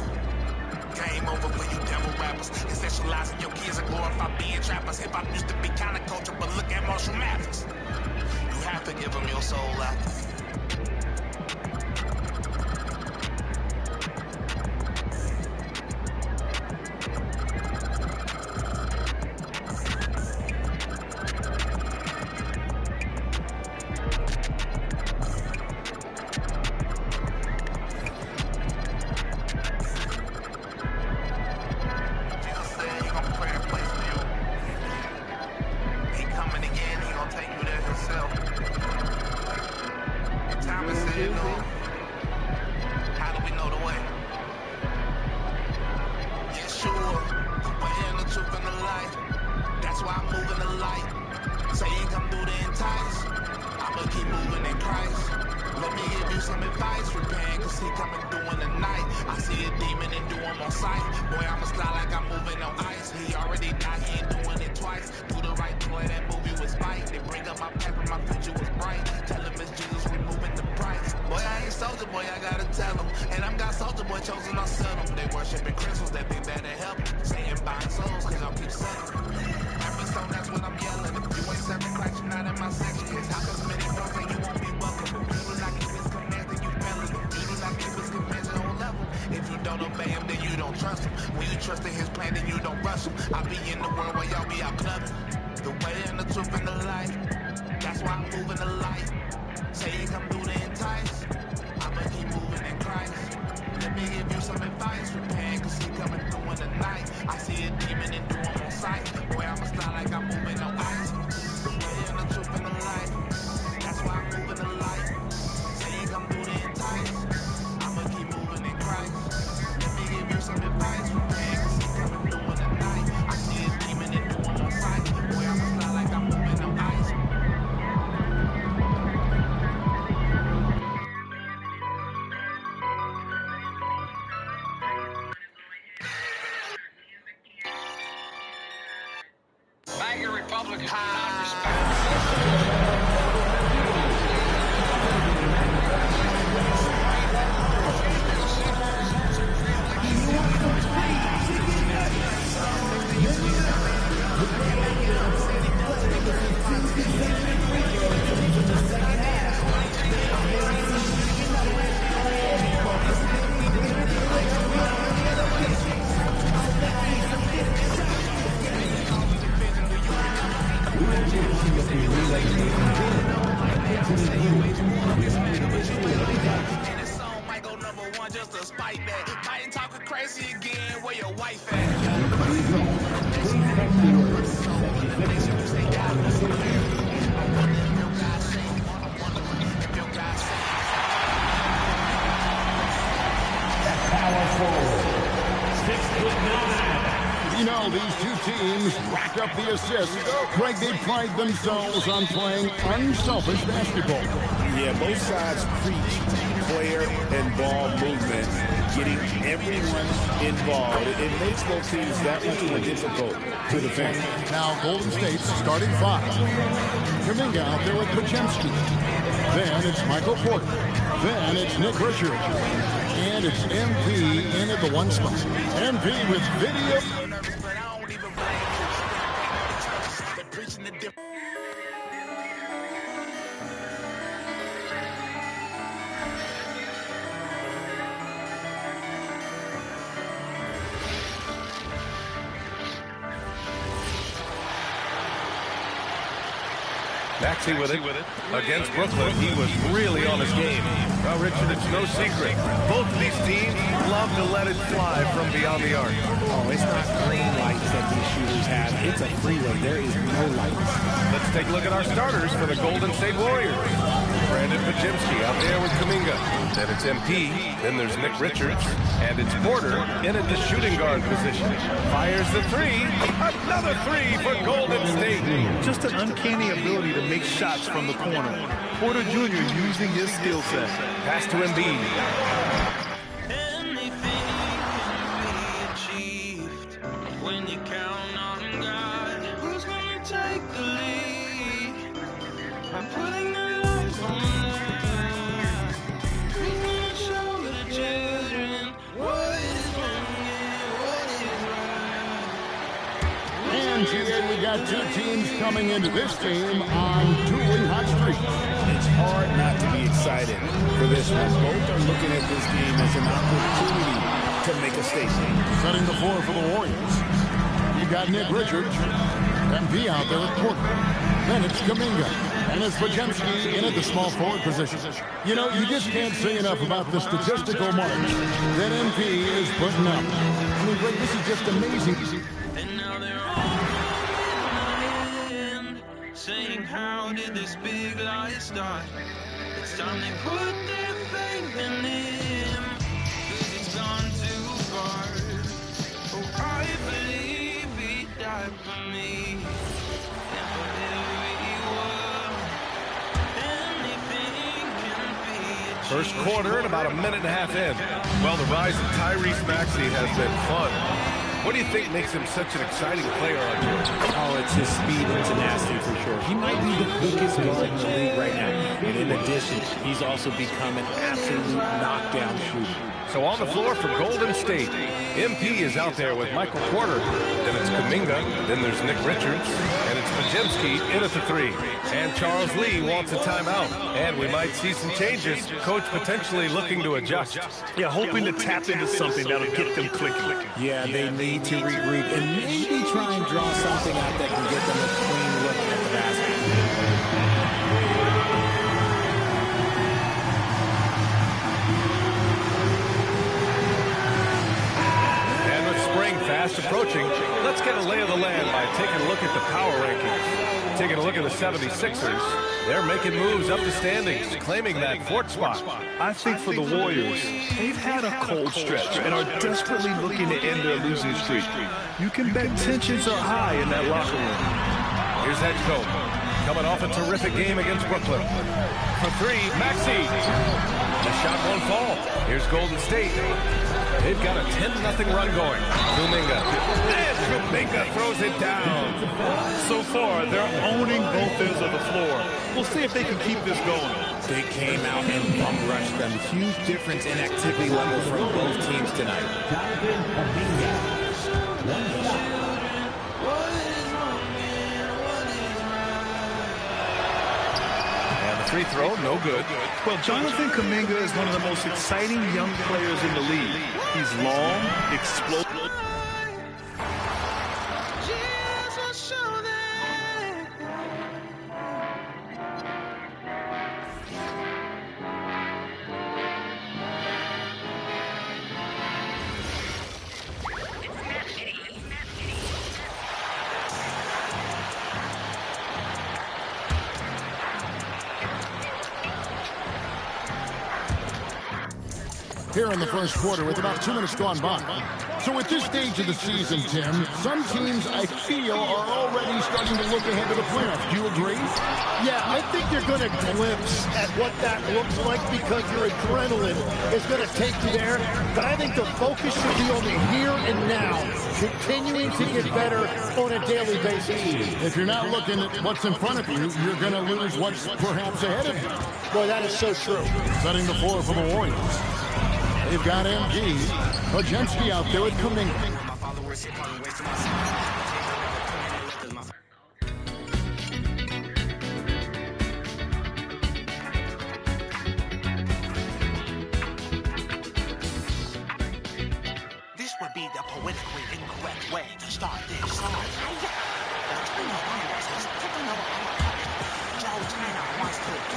Speaker 3: Game over for you devil rappers. They sexualizing your kids and glorify being trappers. Hip-hop used to be counterculture, but look at Marshall Mathers. You have to give them your soul out. And this song might go #1 just to spite that. Might talking crazy again, where your wife at?
Speaker 2: You know, these two teams rack up the assists. Greg, they pride themselves on playing unselfish basketball.
Speaker 8: Yeah, both sides preach player and ball movement, getting everyone involved. It makes both teams that much more difficult to defend.
Speaker 2: Now, Golden State's starting five. Kuminga out there with Podziemski. Then it's Michael Porter. Then it's Nick Richards. And it's MP in at the one spot. MP with video.
Speaker 5: Maxey with it. Against Brooklyn, he was really on his game. Well, Richard, it's no secret. Both of these teams love to let it fly from beyond the arc.
Speaker 9: Oh, it's not green lights that these shooters have. It's a freeway. There is no lights.
Speaker 5: Let's take a look at our starters for the Golden State Warriors. Brandon Podziemski out there with Kuminga. Then it's MP. Then there's Nick Richards. And it's Porter in at the shooting guard position. Fires the three. Another three for Golden State.
Speaker 4: Just an uncanny ability to make shots from the corner. Porter Jr. using his skill set.
Speaker 5: Pass to Embiid.
Speaker 3: Anything can be achieved when you count on God. Who's gonna take the lead? I'm putting their lives on the line. Who's gonna show the children what is wrong and what is right?
Speaker 2: And GA, we got two teams coming into this game on dueling hot streaks.
Speaker 8: It's hard not to be excited for this one. Both are looking at this game as an opportunity to make a statement.
Speaker 2: Setting the floor for the Warriors. You got Nick Richards. MP out there with Porter. Then it's Kuminga. And it's Podziemski in at the small forward position. You know, you just can't say enough about the statistical march that MP is putting up. I mean, Greg, this is just amazing.
Speaker 3: And now they're all in, saying, how did this big lie start? It's time they put their faith in him, 'cause he's gone too far. Oh, I believe he died for me, and for everyone. Anything can be achieved.
Speaker 5: First quarter and about a minute and a half in. Well, the rise of Tyrese Maxey has been fun. What do you think makes him such an exciting player on here?
Speaker 9: Oh, it's his speed and tenacity for sure. He might be the quickest guard in the league right now. And in addition, he's also become an absolute knockdown shooter.
Speaker 5: So on the floor for Golden State, MP is out there with Michael Porter. Then it's Kuminga. Then there's Nick Richards. And it's Podziemski in at the three. And Charles Lee wants a timeout. And we might see some changes. Coach potentially looking to adjust.
Speaker 4: Yeah, hoping to tap into something that'll get them clicking.
Speaker 9: Yeah, they need to regroup and maybe try and draw something out that can get them a clean look at the basket.
Speaker 5: And with spring fast approaching, let's get a lay of the land by taking a look at the power rankings. Taking a look at the 76ers, they're making moves up the standings, claiming that fourth spot.
Speaker 4: I think for the Warriors, they've had a cold stretch and are desperately looking to end their losing streak. You can bet tensions are high in that locker room.
Speaker 5: Here's Edgecombe, coming off a terrific game against Brooklyn. For three, Maxey. The shot won't fall. Here's Golden State. They've got a 10-0 run going. Kuminga. And Kuminga throws it down.
Speaker 4: So far, they're owning both ends of the floor. We'll see if they can keep this going.
Speaker 9: They came out and bum rushed them. Huge difference in activity level from both teams tonight.
Speaker 5: Free throw, no good.
Speaker 4: Well, Jonathan Kuminga is one of the most exciting young players in the league. He's long, explosive.
Speaker 2: here in the first quarter with about 2 minutes gone by. So at this stage of the season, Tim, some teams, I feel, are already starting to look ahead to the playoffs. Do you agree?
Speaker 14: Yeah, I think you're going to glimpse at what that looks like because your adrenaline is going to take you there. But I think the focus should be on the here and now, continuing to get better on a daily basis.
Speaker 2: If you're not looking at what's in front of you, you're going to lose what's perhaps ahead of you.
Speaker 14: Boy, that is so true.
Speaker 2: Setting the floor for the Warriors. They've got Nba2k26 out there with Kuminga.
Speaker 3: This would be the poetically incorrect way to start this song.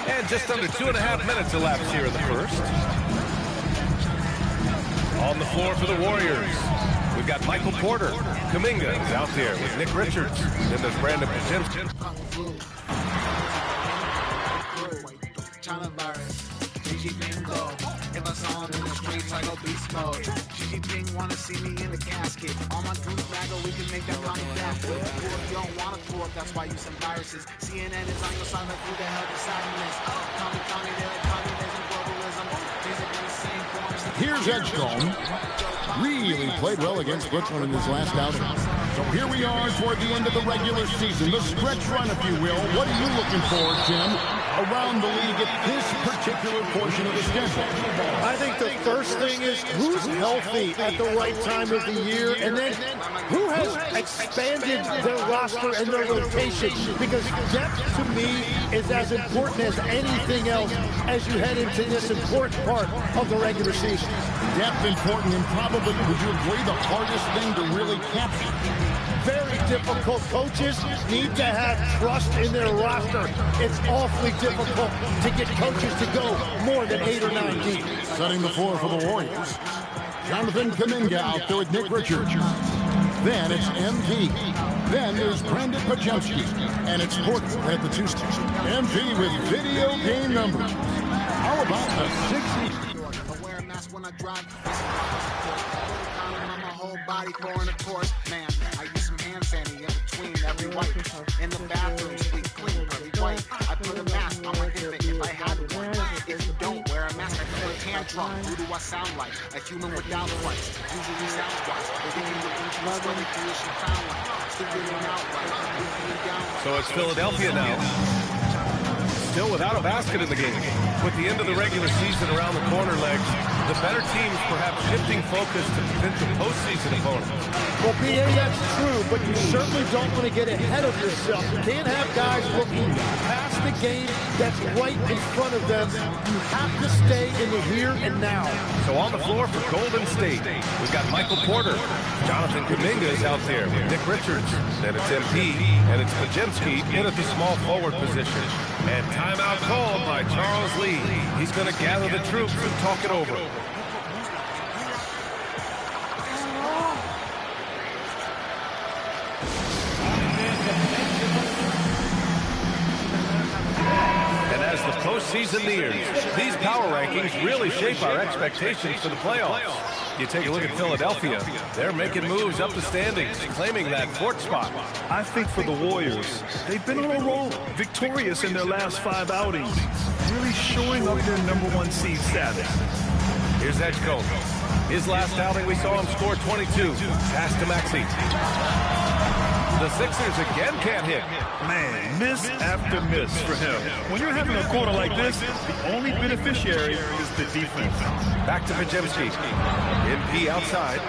Speaker 5: And just under 2.5 minutes elapsed here in the first. On the floor for the Warriors, we've got Michael Porter. Kuminga is out there with Nick Richards. Then there's Brandon Pajemski.
Speaker 3: If I saw him in the streets, I go beast mode. Xi Jinping wanna see me in the casket. On my goose bagger, we can make that money back. If you don't wanna tour, that's why you some viruses. CNN is on your side, like who the hell deciding this? Tommy, they're like communism, globalism. Basically the same forms.
Speaker 2: Here's Edgecombe. Really played well against Brooklyn in his last outing. So here we are toward the end of the regular season, the stretch run, if you will. What are you looking for, Tim, around the league at this particular portion of the schedule?
Speaker 14: I think the first thing is who's healthy at the right time of the year, and then who has expanded their roster and their rotation, because depth to me is as important as anything else as you head into this important part of the regular season.
Speaker 2: Depth important, and probably, would you agree, the hardest thing to really capture?
Speaker 14: Very difficult. Coaches need to have trust in their roster. It's awfully difficult to get coaches to go more than 8 or 9 deep.
Speaker 2: Setting the floor for the Warriors. Jonathan Kuminga out there with Nick Richards. Then it's MP. Then there's Brandon Pajemski. And it's Porter at the 2 station. MP with video game numbers. How about the 60?
Speaker 3: Wear a mask when I drive. My whole body pouring a torch. Man, I use some hand sanitizer in between every wipe. In the bathroom, sweet clean, every white. I put a mask on my infant if I had one. If you don't wear a mask, I put a tantrum. Who do I sound like? A human without rights. Usually sounds wise. They can get into the story creation found like. Still getting out right.
Speaker 5: So it's Philadelphia now. Still without a basket in the game. With the end of the regular season around the corner, legs, the better teams perhaps shifting focus to potential postseason opponents.
Speaker 14: Well, B.A., that's true, but you certainly don't want to get ahead of yourself. You can't have guys looking past the game that's right in front of them. You have to stay in the here and now.
Speaker 5: So on the floor for Golden State, we've got Michael Porter. Jonathan Kuminga is out there with Nick Richards. Then it's MP, and it's Pajemski in at the small forward position. And timeout called by Charles Lee. He's going to gather the troops and talk it over. And as the postseason nears, these power rankings really shape our expectations for the playoffs. You take a look at Philadelphia, they're making moves up the standings, claiming that fourth spot.
Speaker 4: I think for the Warriors, they've been on a roll, victorious in their last 5 outings, really showing up their #1 seed status.
Speaker 5: Here's Edgecombe. His last outing, we saw him score 22. Pass to Maxey. The Sixers again can't hit.
Speaker 4: Man, miss after miss for him. When you're having a quarter like this, the only beneficiary is the defense.
Speaker 5: Back to Pajemski. MP outside.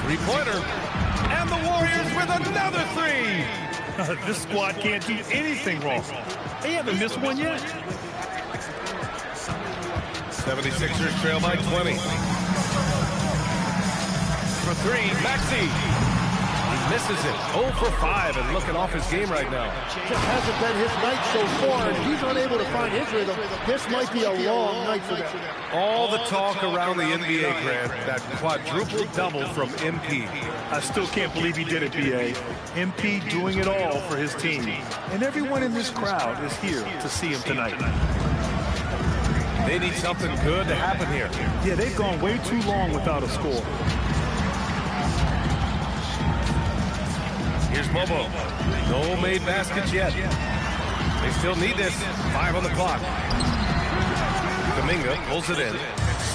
Speaker 5: Three-pointer. And the Warriors with another 3.
Speaker 4: This squad can't do anything wrong. They haven't missed one yet.
Speaker 5: 76ers trail by 20. For 3, Maxey. He misses it. 0 for 5 and looking off his game right now.
Speaker 14: Just hasn't been his night so far, and he's unable to find his rhythm. This might be a long night for them.
Speaker 5: All the talk around the NBA, Grant, that quadruple double from MP.
Speaker 4: I still can't believe he did it, B.A. MP doing it all for his team. And everyone in this crowd is here to see him tonight.
Speaker 5: They need something good to happen here.
Speaker 4: Yeah, they've gone way too long without a score.
Speaker 5: Here's Bobo. No made baskets yet. They still need this. 5 on the clock. Kuminga pulls it in.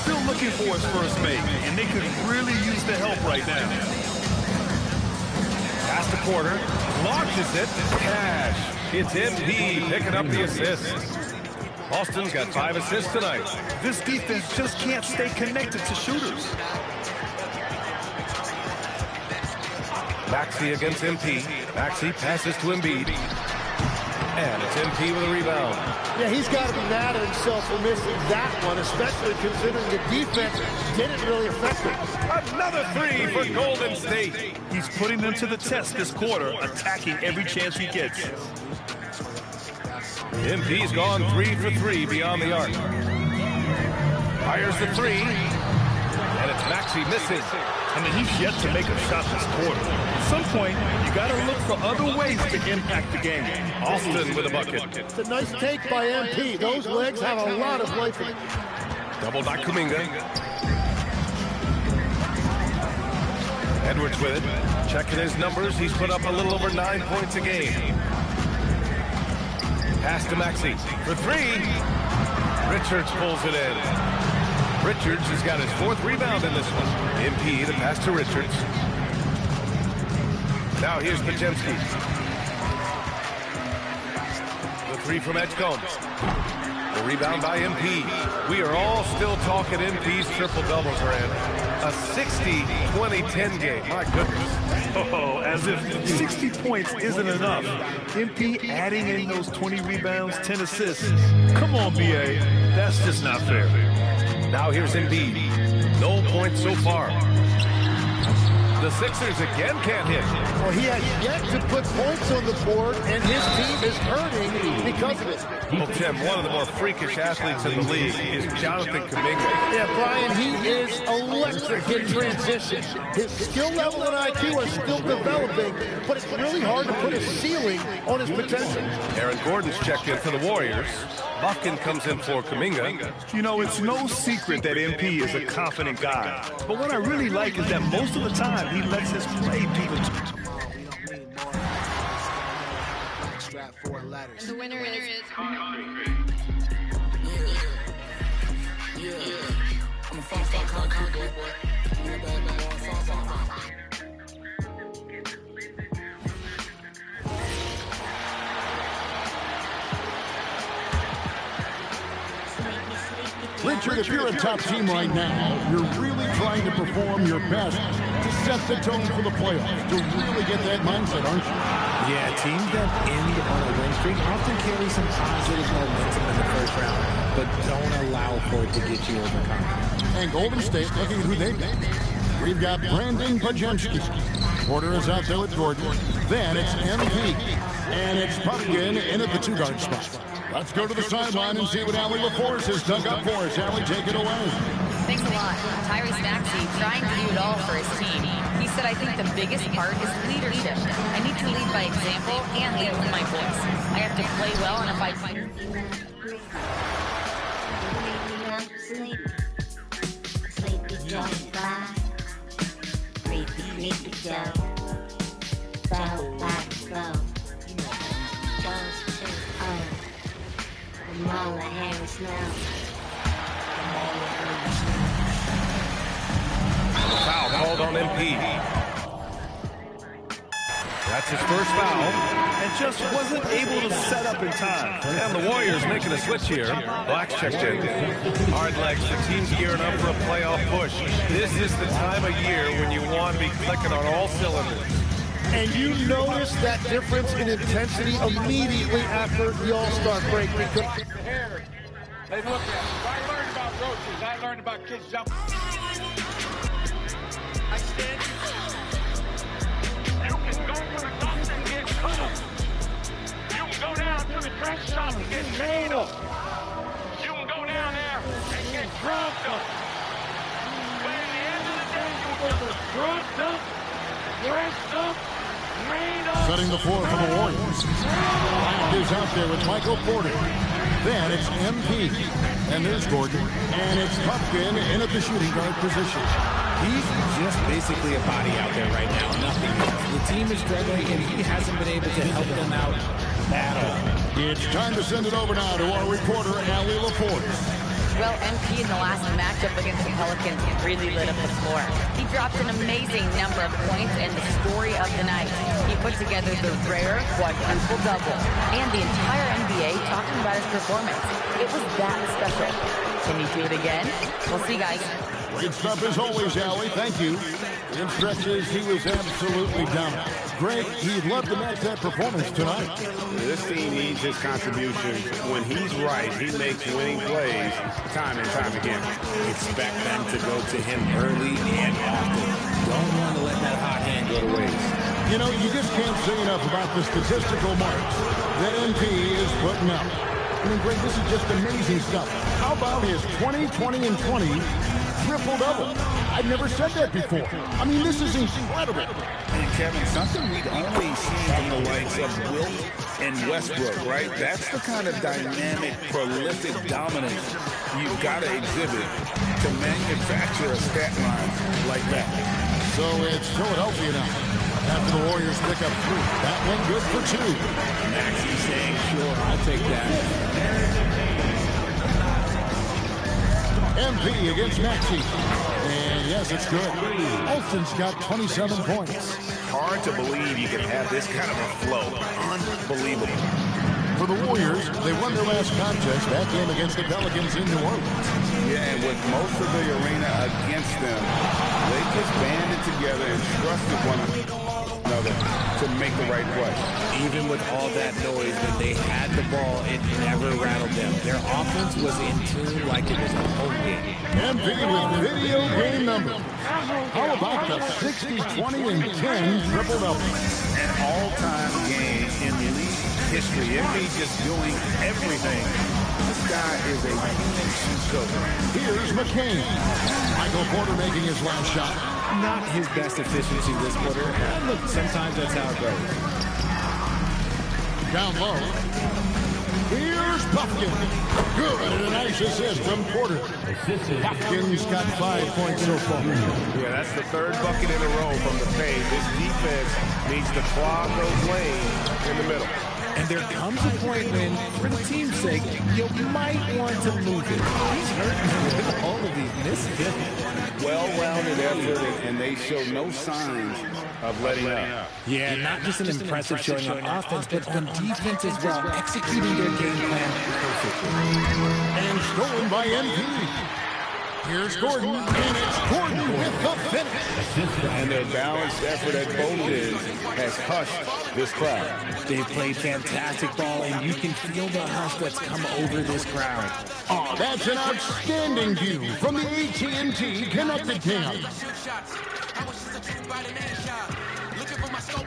Speaker 4: Still looking for his first make, and they could really use the help right now.
Speaker 5: Past the corner. Launches it. Cash. It's MP picking up the assist. Boston's got 5 assists tonight.
Speaker 4: This defense just can't stay connected to shooters.
Speaker 5: Maxey against MP. Maxey passes to Embiid. And it's MP with a rebound.
Speaker 14: Yeah, he's got to be mad at himself for missing that one, especially considering the defense didn't really affect him.
Speaker 5: Another 3 for Golden State.
Speaker 4: He's putting them to the test this quarter, attacking every chance he gets.
Speaker 5: MP's gone 3 for 3 beyond the arc. Fires the 3. And it's Maxey missing.
Speaker 4: I mean, he's yet to make a shot this quarter. At some point, you got to look for other ways to impact the game.
Speaker 5: Austin with a bucket.
Speaker 14: It's a nice take by MP. Those legs have a lot of life in it.
Speaker 5: Double by Kuminga. Edwards with it. Checking his numbers. He's put up a little over 9 points a game. Pass to Maxey for 3. Richards pulls it in. Richards has got his 4th rebound in this one. MP the pass to Richards. Now here's Pajemski. The 3 from Edgecombe. The rebound by MP. We are all still talking MP's triple-doubles, Rand. A 60-20-10 game. My goodness.
Speaker 4: Oh, as if 60 points isn't enough. MP adding in those 20 rebounds, 10 assists. Come on, BA. That's just not fair.
Speaker 5: Now here's Embiid. No points so far. The Sixers again can't hit.
Speaker 14: Well, he has yet to put points on the board, and his team is hurting because of it.
Speaker 5: Well, Tim, one of the more freakish athletes in the league is Jonathan Kuminga.
Speaker 14: Yeah, Brian, he is electric in transition. His skill level and IQ are still developing, but it's really hard to put a ceiling on his potential.
Speaker 5: Aaron Gordon's checked in for the Warriors. Buffkin comes in for Kuminga.
Speaker 4: You know, it's no secret that MP is a confident guy. But what I really like is that most of the time, he lets his play do the...
Speaker 1: And the winner is...
Speaker 3: I'm a fuck boy.
Speaker 2: Richard, if you're a top team right now, you're really trying to perform your best to set the tone for the playoffs, to really get that mindset, aren't you?
Speaker 9: Yeah, teams that end on a win streak often carry some positive momentum in the first round, but don't allow for it to get you overconfident.
Speaker 2: And Golden State looking at who they've got. We've got Brandon Pajemski. Porter is out there with Gordon. Then it's MP. And it's Buffkin in at the 2-guard spot. Let's go to the sideline and see what Allie LaForce has dug up for us. Allie, take it away.
Speaker 6: Thanks a lot. Tyrese Maxey trying to do it all for his team. He said, I think the biggest part is leadership. I need to lead by example and lead with my voice. I have to play well, and if I...
Speaker 5: Foul called on MP. That's his first foul.
Speaker 4: And just wasn't able to set up in time.
Speaker 5: And the Warriors making a switch here. Black's checked in. Hard legs. The team's gearing up for a playoff push. This is the time of year when you want to be clicking on all cylinders.
Speaker 14: And you notice that difference in intensity immediately after the All-Star break. Because
Speaker 13: Hey, look, I learned about roaches. I learned about kids jumping. I stand. You can go to the doctor and get cut. You can go down to the dress shop and get made up. You can go down there and get drugged up. But at the end of the day, you will be drugged up, dressed up, made up.
Speaker 2: Setting the floor for the Warriors. Black is out there with Michael Porter. Then it's MP. And there's Gordon. And it's Pumpkin in at the shooting guard position.
Speaker 9: He's just basically a body out there right now, nothing else. The team is struggling, and he hasn't been able to help them out at all.
Speaker 2: It's time to send it over now to our reporter, Allie LaForce.
Speaker 6: Well, MP in the last matchup against the Pelicans really lit up the floor. He dropped an amazing number of points and the story of the night. He put together the rare quadruple double. And the entire NBA talking about his performance. It was that special. Can he do it again? We'll see, guys.
Speaker 2: Great stuff as always, Allie. Thank you. In stretches, he was absolutely dominant. Greg, he'd love to match that performance tonight.
Speaker 10: This team needs his contribution. When he's right, he makes winning plays time and time again.
Speaker 9: Expect them to go to him early and often. Don't want to let that hot hand go to waste.
Speaker 2: You know, you just can't say enough about the statistical marks that MP is putting up. I mean, Greg, this is just amazing stuff. How about his 20, 20, and 20 triple-double? I've never said that before. I mean, this is incredible.
Speaker 8: And Kevin, something we'd only seen from the likes of Wilt and Westbrook, right? That's the kind of dynamic, prolific dominance you've got to exhibit to manufacture a stat line like that.
Speaker 2: So it's Philadelphia now. After the Warriors pick up 3. That one good for 2.
Speaker 9: Maxey saying, sure, I'll take that.
Speaker 2: MP against Maxey. And yes, it's good. Alston's got 27 points.
Speaker 10: Hard to believe you can have this kind of a flow. Unbelievable.
Speaker 2: For the Warriors, they won their last contest, that game against the Pelicans in New Orleans.
Speaker 10: Yeah, and with most of the arena against them, they just banded together and trusted one another to make the right play.
Speaker 9: Even with all that noise, when they had the ball, it never rattled them. Their offense was in tune like it was a home game.
Speaker 2: MP with video game number. How about the 60, 20, and 10 triple-double?
Speaker 8: An all-time game in league history. MP just doing everything. This guy is a human shoot.
Speaker 2: Here's McCain. Michael Porter making his last shot.
Speaker 9: Not his best efficiency this quarter. And look, sometimes that's how it goes.
Speaker 2: Down low. Here's Pumpkin. Good, and a nice assist from Porter. Pumpkin's got 5 points so far.
Speaker 10: Yeah, that's the third bucket in a row from the paint. This defense needs to clog those lanes in the middle.
Speaker 9: And there comes a point when, for the team's sake, you might want to move it. He's hurting with all of these misses.
Speaker 10: Well-rounded effort, and they show no signs of letting up.
Speaker 9: Yeah, not just an impressive showing on offense, but on defense as well, executing their game plan perfectly.
Speaker 2: And stolen by MP. Here's Gordon, and it's Gordon with the finish.
Speaker 10: And their balanced effort at both ends has hushed this crowd.
Speaker 9: They've played fantastic ball, and you can feel the hush that's come over this crowd.
Speaker 2: Oh, that's an outstanding view from the AT&T Connected Campus.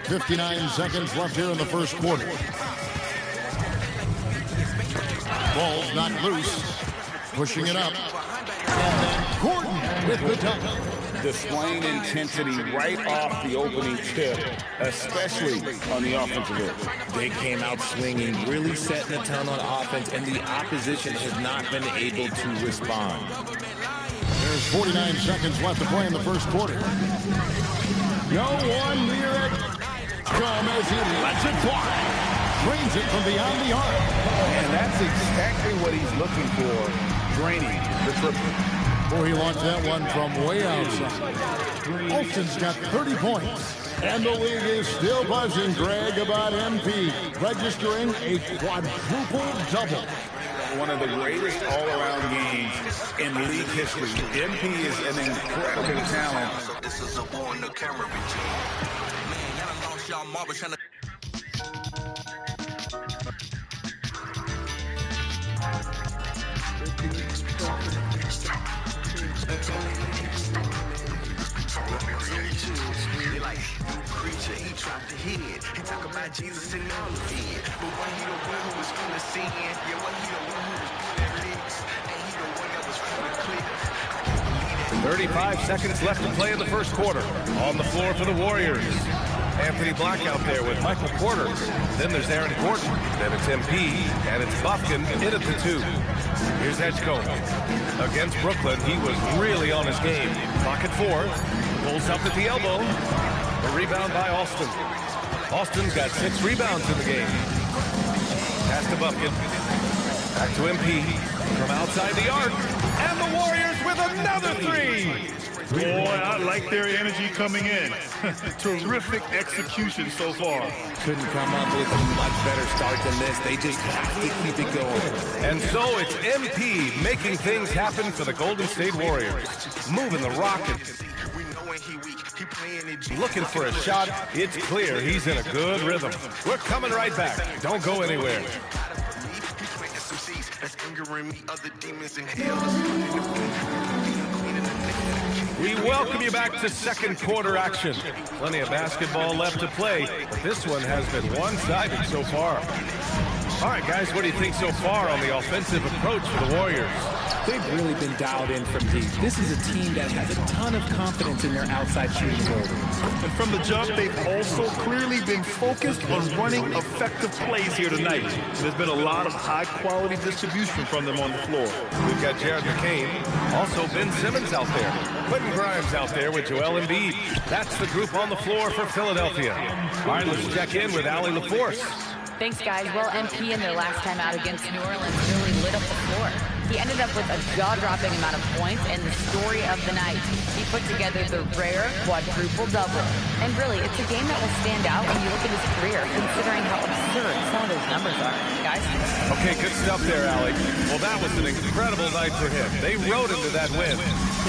Speaker 2: 59 seconds left here in the first quarter. Ball's not loose. Pushing it up. And then Gordon with the dunk.
Speaker 10: Displaying intensity right off the opening tip, especially on the offensive end.
Speaker 9: They came out swinging, really setting the tone on offense, and the opposition has not been able to respond.
Speaker 2: There's 49 seconds left to play in the first quarter. No one near it. Come as he lets it fly. Drains it from beyond the arc.
Speaker 10: And that's exactly what he's looking for. Draining the triple.
Speaker 2: Oh, he launched that one from way outside. Alston's got 30 points. And the league is still buzzing, Greg, about MP registering a quadruple double.
Speaker 8: One of the greatest all-around games in league history. MP is an incredible talent.
Speaker 3: This is a war in the camera routine. Man, y'all lost y'all marbles trying to. Preacher, he dropped the head. He talk about Jesus and all the dead. But when he the one who was from the sin, yeah, when he the one who was pulling licks, and he the one that was from the cliff.
Speaker 5: 35 seconds left to play in the first quarter. On the floor for the Warriors. Anthony Black out there with Michael Porter. Then there's Aaron Gordon. Then it's MP, and it's Buffkin in at the 2. Here's Edgecombe. Against Brooklyn, he was really on his game. Pocket 4. Pulls up at the elbow. A rebound by Austin. Austin's got 6 rebounds in the game. Pass to Buffkin. Back to MP. From outside the arc. And the Warriors with another 3.
Speaker 4: Boy, I like their energy coming in. Terrific execution so far.
Speaker 9: Couldn't come up with a much better start than this. They just have to keep it going.
Speaker 5: And so it's MP making things happen for the Golden State Warriors. Moving the Rockets. Looking for a shot. It's clear he's in a good rhythm. We're coming right back. Don't go anywhere. We welcome you back to second quarter action. Plenty of basketball left to play, but this one has been one-sided so far. All right, guys, what do you think so far on the offensive approach for the Warriors?
Speaker 9: They've really been dialed in from deep. This is a team that has a ton of confidence in their outside shooting ability.
Speaker 4: And from the jump, they've also clearly been focused on running effective plays here tonight. There's been a lot of high-quality distribution from them on the floor.
Speaker 5: We've got Jared McCain, also Ben Simmons out there. Quentin Grimes out there with Joel Embiid. That's the group on the floor for Philadelphia. All right, let's check in with Allie LaForce.
Speaker 6: Thanks, guys. Well, MP in their last time out against New Orleans really lit up the floor. He ended up with a jaw-dropping amount of points and the story of the night. He put together the rare quadruple double. And really, it's a game that will stand out when you look at his career, considering how absurd some of those numbers are, guys.
Speaker 5: Okay, good stuff there, Allie. Well, that was an incredible night for him. They rode him to that win.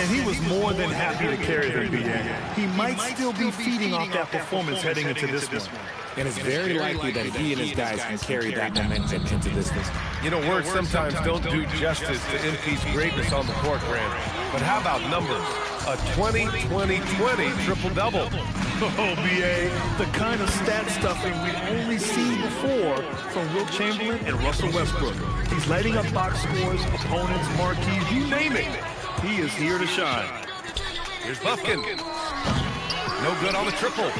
Speaker 4: And he was more than happy to carry them, BA. He might still be feeding off that performance heading into this one.
Speaker 9: And it's very likely that he and his guys can carry that momentum into this one.
Speaker 5: You know, words sometimes don't do justice to MP's greatness on the court, Grant. But how about numbers? A 20-20-20 triple-double.
Speaker 4: Oh, BA, the kind of stat stuffing we've only seen before from Wilt Chamberlain and Russell Westbrook. He's lighting up box scores, opponents, marquees, you name it. He is here to shine.
Speaker 5: Here's Buffkin. No good on the triple.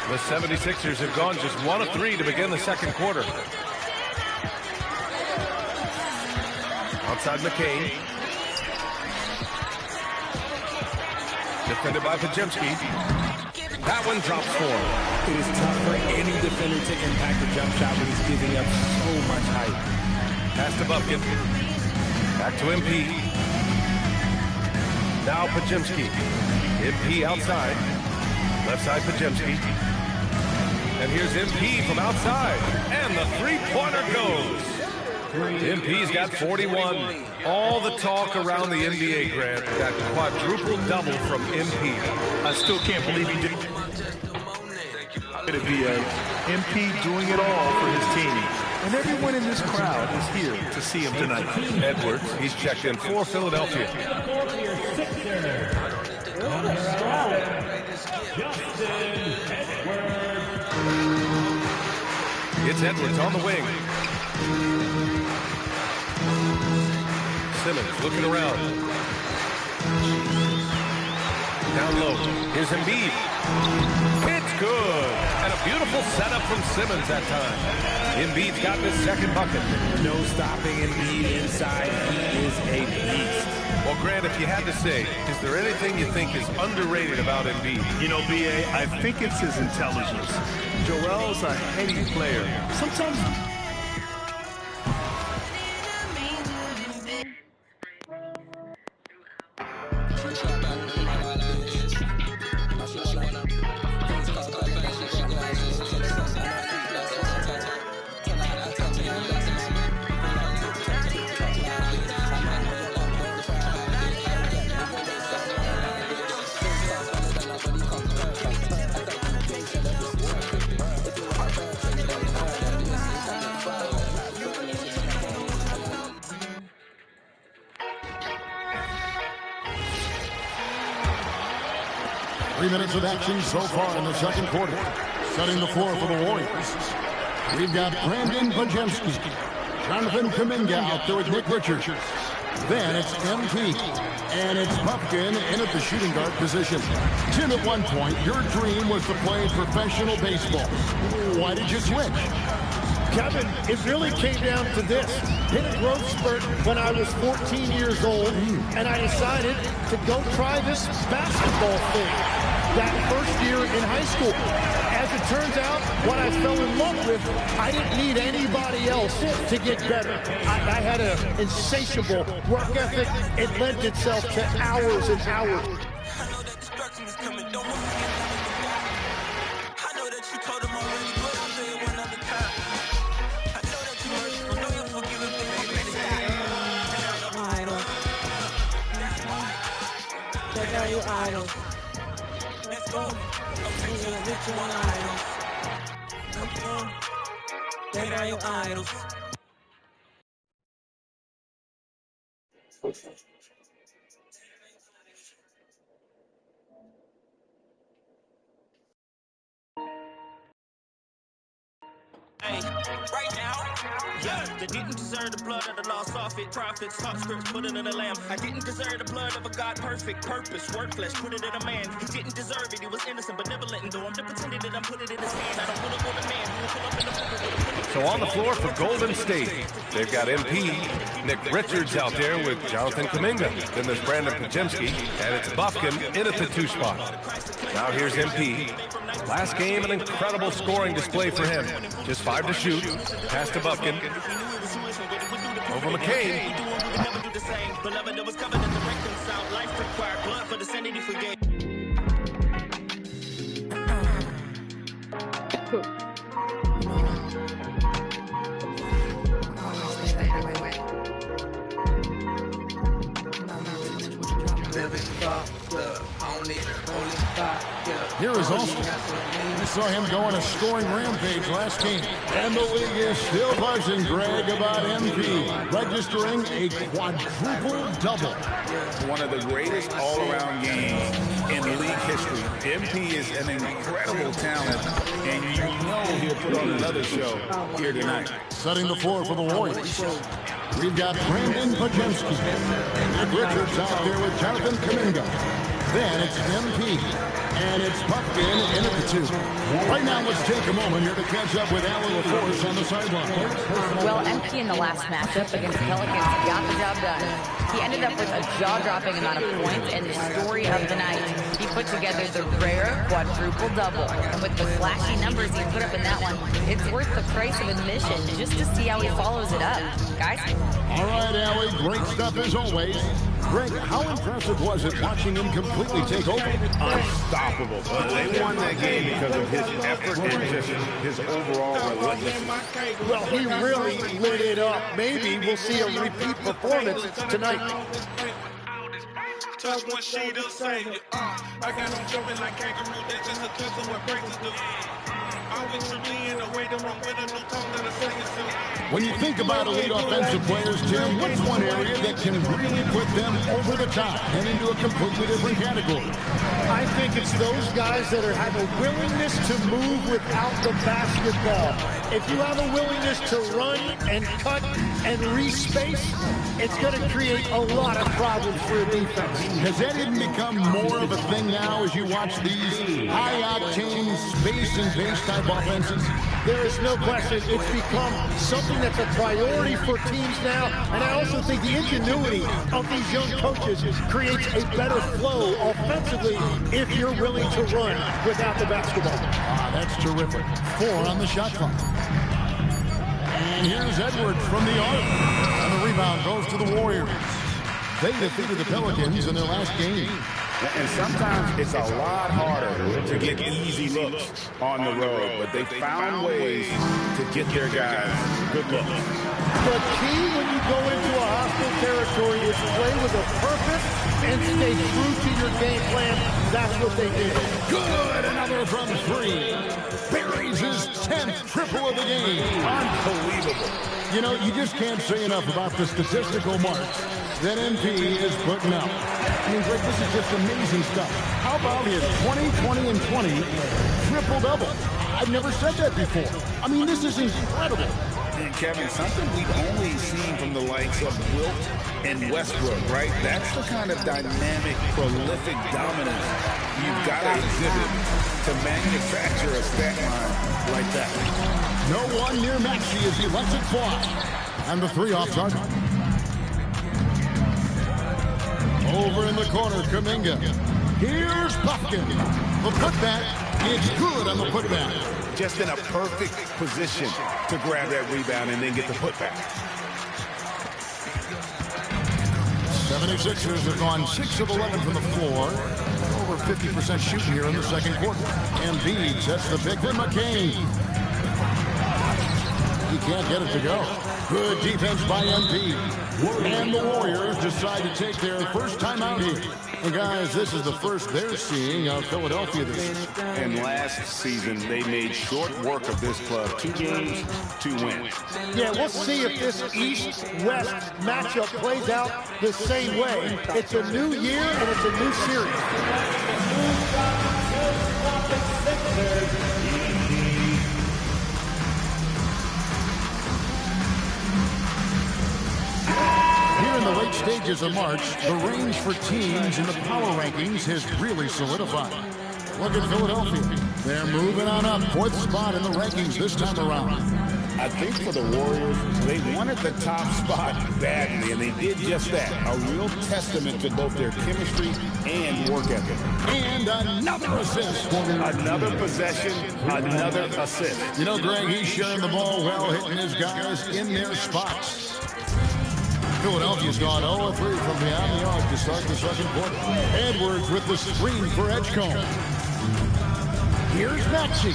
Speaker 5: The 76ers have gone just 1 of 3 to begin the second quarter. Outside McCain. Defended by Pajemski. That one drops for him.
Speaker 9: It is tough for any defender to impact the jump shot when he's giving up so much height.
Speaker 5: Pass to Buffkin. Back to MP. Now Pajemski. MP outside. Left side Pajemski. And here's MP from outside. And the three-pointer goes. MP's got 41. All the talk around the NBA, Grant. That quadruple double from MP.
Speaker 4: I still can't believe he did it. MP doing it all for his team. And everyone in this crowd is here to see him tonight.
Speaker 5: Edwards, he's checked in for Philadelphia. It's Edwards on the wing. Simmons looking around. Down low. Here's Embiid. It's good. And a beautiful setup from Simmons that time. Embiid's got his second bucket.
Speaker 9: No stopping Embiid inside. He is a beast.
Speaker 5: Well, Grant, if you had to say, is there anything you think is underrated about Embiid?
Speaker 4: You know, BA, I think it's his intelligence. Joel's a heady player. Sometimes...
Speaker 2: Minutes of action so far in the second quarter. Setting the floor for the Warriors. We've got Brandon Pajemski, Jonathan Kuminga out there with Nick Richards, Then it's MP. And it's Pumpkin in at the shooting guard position. Tim, at one point, your dream was to play professional baseball. Why did you switch?
Speaker 14: Kevin, it really came down to this. Hit a growth spurt when I was 14 years old, and I decided to go try this basketball thing that first year in high school. As it turns out, what I fell in love with, I didn't need anybody else to get better. I had an insatiable work ethic. It lent itself to hours and hours.
Speaker 3: I know that destruction is coming. Don't want to get I know that you told him already, but I'll say it one other time. I know that you merciful, know you're forgiving for my
Speaker 15: Idol. Check out your idols.
Speaker 3: Let's go.
Speaker 15: We're gonna get your idols.
Speaker 3: Come on. Check out your idols. Hey, right now, yeah, they didn't deserve the blood of the lost prophet. Prophets, taught scripts, put it in the lamb. I didn't deserve the blood of a God, perfect, purpose, worthless, put it in a man. He didn't deserve it, he was innocent, benevolent, and though I'm pretending that I'm put it in his hand. I don't put up on the man who will pull up in the pool with a
Speaker 5: So on the floor for Golden State, they've got MP, Nick Richards out there with Jonathan Kuminga. Then there's Brandon Pajemski, and it's Bufkin in at the 2 spot. Now here's MP. Last game, an incredible scoring display for him. Just 5 to shoot. Pass to Bufkin. Over McCain.
Speaker 3: Beloved, it was covered in the reconciled. Life required blood for the sanity forgave.
Speaker 2: Here is Austin. We saw him go on a scoring rampage last game. And the league is still buzzing, Greg, about MP, registering a quadruple double.
Speaker 8: One of the greatest all-around games in league history. MP is an incredible talent, and you know he'll put on another show here tonight.
Speaker 2: Setting the floor for the Warriors, we've got Brandon Pajemski. Nick Richards out there with Jonathan Kuminga. Then it's MP. And it's Pumpkin in at the 2. Right now, let's take a moment here to catch up with Alan LaForce on the sideline.
Speaker 6: Well, MP in the last matchup against the Pelicans got the job done. He ended up with a jaw-dropping amount of points and the story of the night. He put together the rare quadruple double. And with the flashy numbers he put up in that one, it's worth the price of admission just to see how he follows it up. Guys?
Speaker 2: All right, Allie, great stuff as always. Greg, how impressive was it watching him completely take over?
Speaker 10: Unstoppable. They won that game because of his effort and just his overall relentlessness.
Speaker 14: Well, he really lit it up. Maybe we'll see a repeat performance tonight.
Speaker 11: Touch one sheet of savior. I got him jumping like kangaroo. That's just a twist of what breaks do. Always truly in the way that I'm with a new tone that I sing it to.
Speaker 2: When you think about elite offensive players, Tim, what's one area that can really put them over the top and into a completely different category?
Speaker 14: I think it's those guys that have a willingness to move without the basketball. If you have a willingness to run and cut and respace, it's going to create a lot of problems for a defense.
Speaker 2: Has that even become more of a thing now as you watch these high-octane space and base type offenses?
Speaker 14: There is no question. It's become something that's a priority for teams now. And I also think the ingenuity of these young coaches creates a better flow offensively if you're willing to run without the basketball.
Speaker 2: That's terrific. 4 on the shot clock. And here's Edwards from the arc. And the rebound goes to the Warriors. They defeated the Pelicans in their last game.
Speaker 10: And sometimes it's a lot harder to get easy looks on the road, but they found ways to get their guys good looks.
Speaker 14: The key when you go into a hostile territory is play with a purpose and stay true to your game plan. That's what they did.
Speaker 2: Good, another from 3. Buries his 10th triple of the game.
Speaker 10: Unbelievable.
Speaker 2: You know, you just can't say enough about the statistical marks that MP is putting up. I mean, Greg, this is just amazing stuff. How about his 20, 20, and 20 triple-double? I've never said that before. I mean, this is incredible.
Speaker 8: And Kevin, something we've only seen from the likes of Wilt and Westbrook, right? That's the kind of dynamic, prolific dominance you've got to exhibit to manufacture a stat line like that.
Speaker 2: No one near Maxey as he lets it fly. And the three off target. Over in the corner, Kuminga. Here's Buffkin. The putback. It's good on the putback.
Speaker 8: Just in a perfect position to grab that rebound and then get the putback.
Speaker 2: 76ers have gone 6 of 11 from the floor. Over 50% shooting here in the second quarter. Embiid sets the pick. Then McCain. He can't get it to go. Good defense by Embiid. And the Warriors decide to take their first time out here. And guys, this is the first they're seeing of Philadelphia this season.
Speaker 8: And last season, they made short work of this club. 2 games, 2 wins.
Speaker 14: Yeah, we'll see if this East-West matchup plays out the same way. It's a new year and it's a new series.
Speaker 2: Here in the late stages of March, the range for teams in the power rankings has really solidified. Look at Philadelphia. They're moving on up. 4th spot in the rankings this time around.
Speaker 8: I think for the Warriors, they wanted the top spot badly, and they did just that. A real testament to both their chemistry and work ethic.
Speaker 2: And another assist.
Speaker 8: Another possession, another assist.
Speaker 2: You know, Greg, he's sharing the ball well, hitting his guys in their spots. Philadelphia's gone 0-3 from beyond the arc to start the second quarter. Edwards with the screen for Edgecombe. Here's Maxey.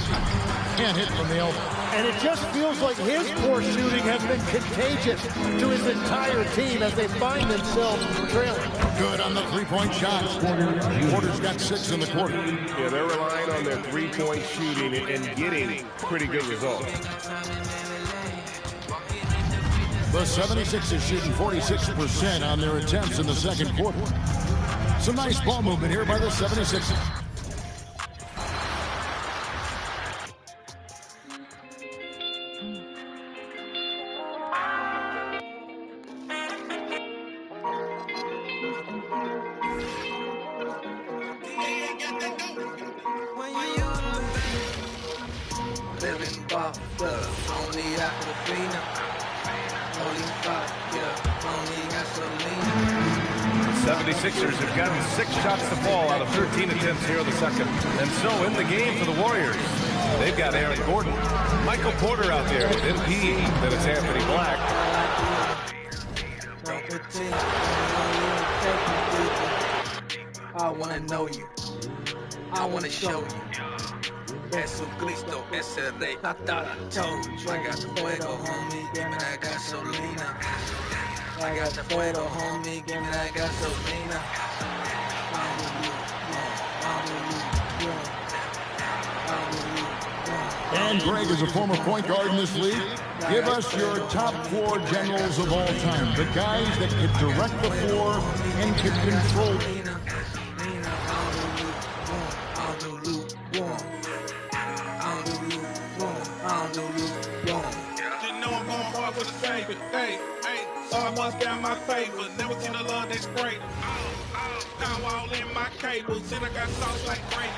Speaker 2: Can't hit from the elbow.
Speaker 14: And it just feels like his poor shooting has been contagious to his entire team as they find themselves trailing.
Speaker 2: Good on the three-point shot. Porter's got 6 in the quarter.
Speaker 5: Yeah, they're relying on their three-point shooting and getting pretty good results.
Speaker 2: The 76ers shooting 46% on their attempts in the second quarter. Some nice ball movement here by the 76ers.
Speaker 3: Living off the only after the cleaner. Only five, yeah, only gasoline.
Speaker 5: 76ers have gotten 6 shots to fall out of 13 attempts here in the second. And so in the game for the Warriors, they've got Aaron Gordon. Michael Porter out there with MP. Then it's Anthony Black.
Speaker 3: I wanna know you. I wanna show you. Jesucristo, ese rey. I thought I told you. I got the fuego, homie. Give me that gasolina. I got the fuego, homie. Give me that gasolina.
Speaker 2: And Greg is a former point guard in this league. Give us your top 4 generals of all time. The guys that can direct the floor and can control.
Speaker 11: Someone's got my favor, never seen a love that's great. Now all in my cables, and I got sauce like gravy.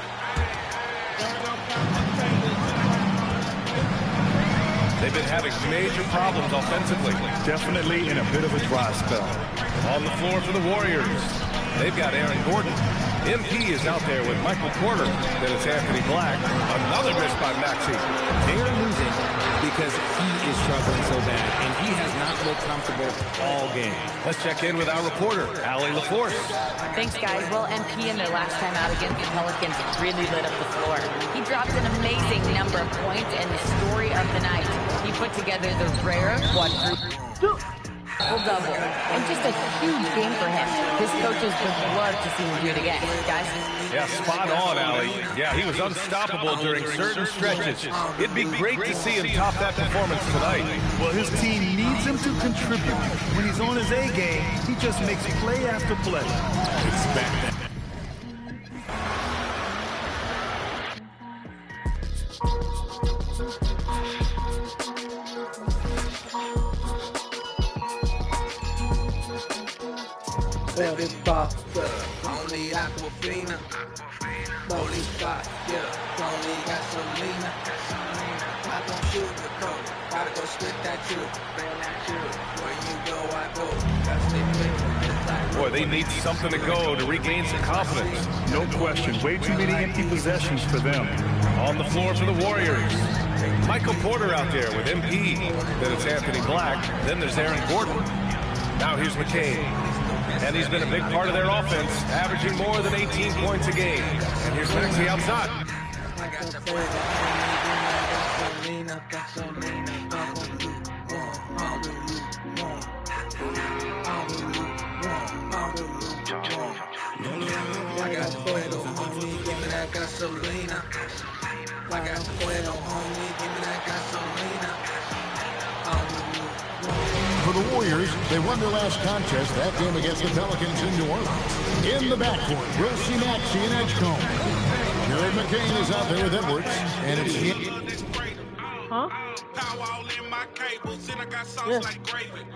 Speaker 5: They've been having major problems offensively.
Speaker 4: Definitely in a bit of a dry spell.
Speaker 5: On the floor for the Warriors, they've got Aaron Gordon. MP is out there with Michael Porter. Then it's Anthony Black. Another miss by Maxey.
Speaker 9: They're losing because he is struggling so bad, and he has not looked comfortable all game.
Speaker 5: Let's check in with our reporter, Allie LaForce.
Speaker 6: Thanks, guys. Well, MP in their last time out against the Pelicans really lit up the floor. He dropped an amazing number of points, and the story of the night, he put together the rare quadruple double, and just a huge game for him. His coaches would love to see him do it again, guys.
Speaker 5: Yeah, spot on, Allie. Yeah, he was unstoppable during certain stretches. It'd be great to see him top that performance tonight.
Speaker 4: Well, his team needs him to contribute. When he's on his A game, he just makes play after play. Expect that.
Speaker 3: Living Buster, only Aquafina. Holy spot, yeah, only gasolina. I don't sugarcoat, gotta go split that truth. Where you go, I go. That's the thing.
Speaker 5: Boy, they need something to go to regain some confidence.
Speaker 4: No question. Way too many empty possessions for them.
Speaker 5: On the floor for the Warriors. Michael Porter out there with MP. Then it's Anthony Black. Then there's Aaron Gordon. Now here's McCain. And he's been a big part of their offense, averaging more than 18 points a game. And here's Maxey outside.
Speaker 2: For the Warriors, they won their last contest, that game against the Pelicans in New Orleans. In the backcourt, we'll see Maxey and Edgecombe. Jared McCain is out there with Edwards, and it's
Speaker 15: Huh?
Speaker 11: Power all in my cables, and I got sauce
Speaker 15: Yes.
Speaker 11: like gravy.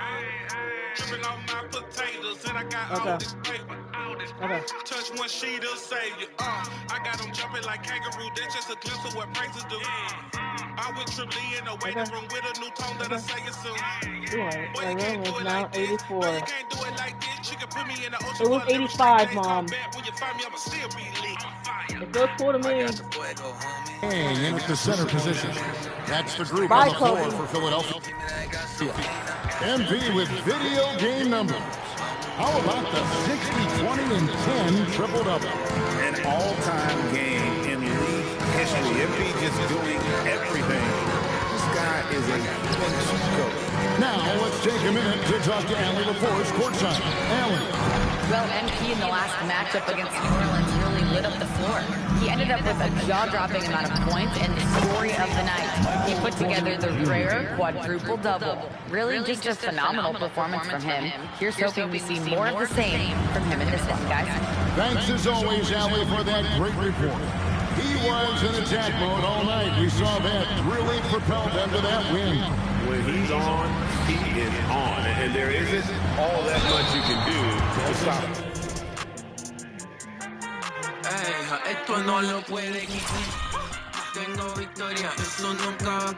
Speaker 11: Dripping on my potatoes, and I got all
Speaker 15: Okay.
Speaker 11: this paper.
Speaker 15: Okay.
Speaker 11: Touch one sheet, it'll save you. I got them jumping like kangaroo. That's just a glimpse of what praises do. I with Triple E in the waiting room with a new tone that'll say it soon.
Speaker 15: My room is now 84.
Speaker 11: You can't do it like this. You can put me in the ocean.
Speaker 15: It was 85, Mom.
Speaker 11: When you find me, I'ma still be lit.
Speaker 15: It feels cool to me.
Speaker 2: Hey, in the center position. That's the group
Speaker 15: Bye,
Speaker 2: on the floor
Speaker 15: Kobe.
Speaker 2: for Philadelphia. MP with video game numbers. How about the 60, 20, and 10 triple-double?
Speaker 8: An all-time game in league history. MP just doing everything. This guy is a cheat code.
Speaker 2: Now, let's take a minute to talk to Allie LaForce courtside. Allie.
Speaker 6: Well, MP in the last matchup against New Orleans really lit up the floor. He ended up with a jaw-dropping amount of points and the story of the night. He put together the rare quadruple-double. Really just a phenomenal performance from him. Here's hoping we see more of the same from him in this one, guys.
Speaker 2: Thanks as always, Allie, for that great report. He was in attack mode all night. We saw that really propelled them to that win.
Speaker 16: When he's on, he is on. And there isn't all that much you can do to stop him.
Speaker 3: Esto no lo puede quitar. Tengo victoria, eso nunca va a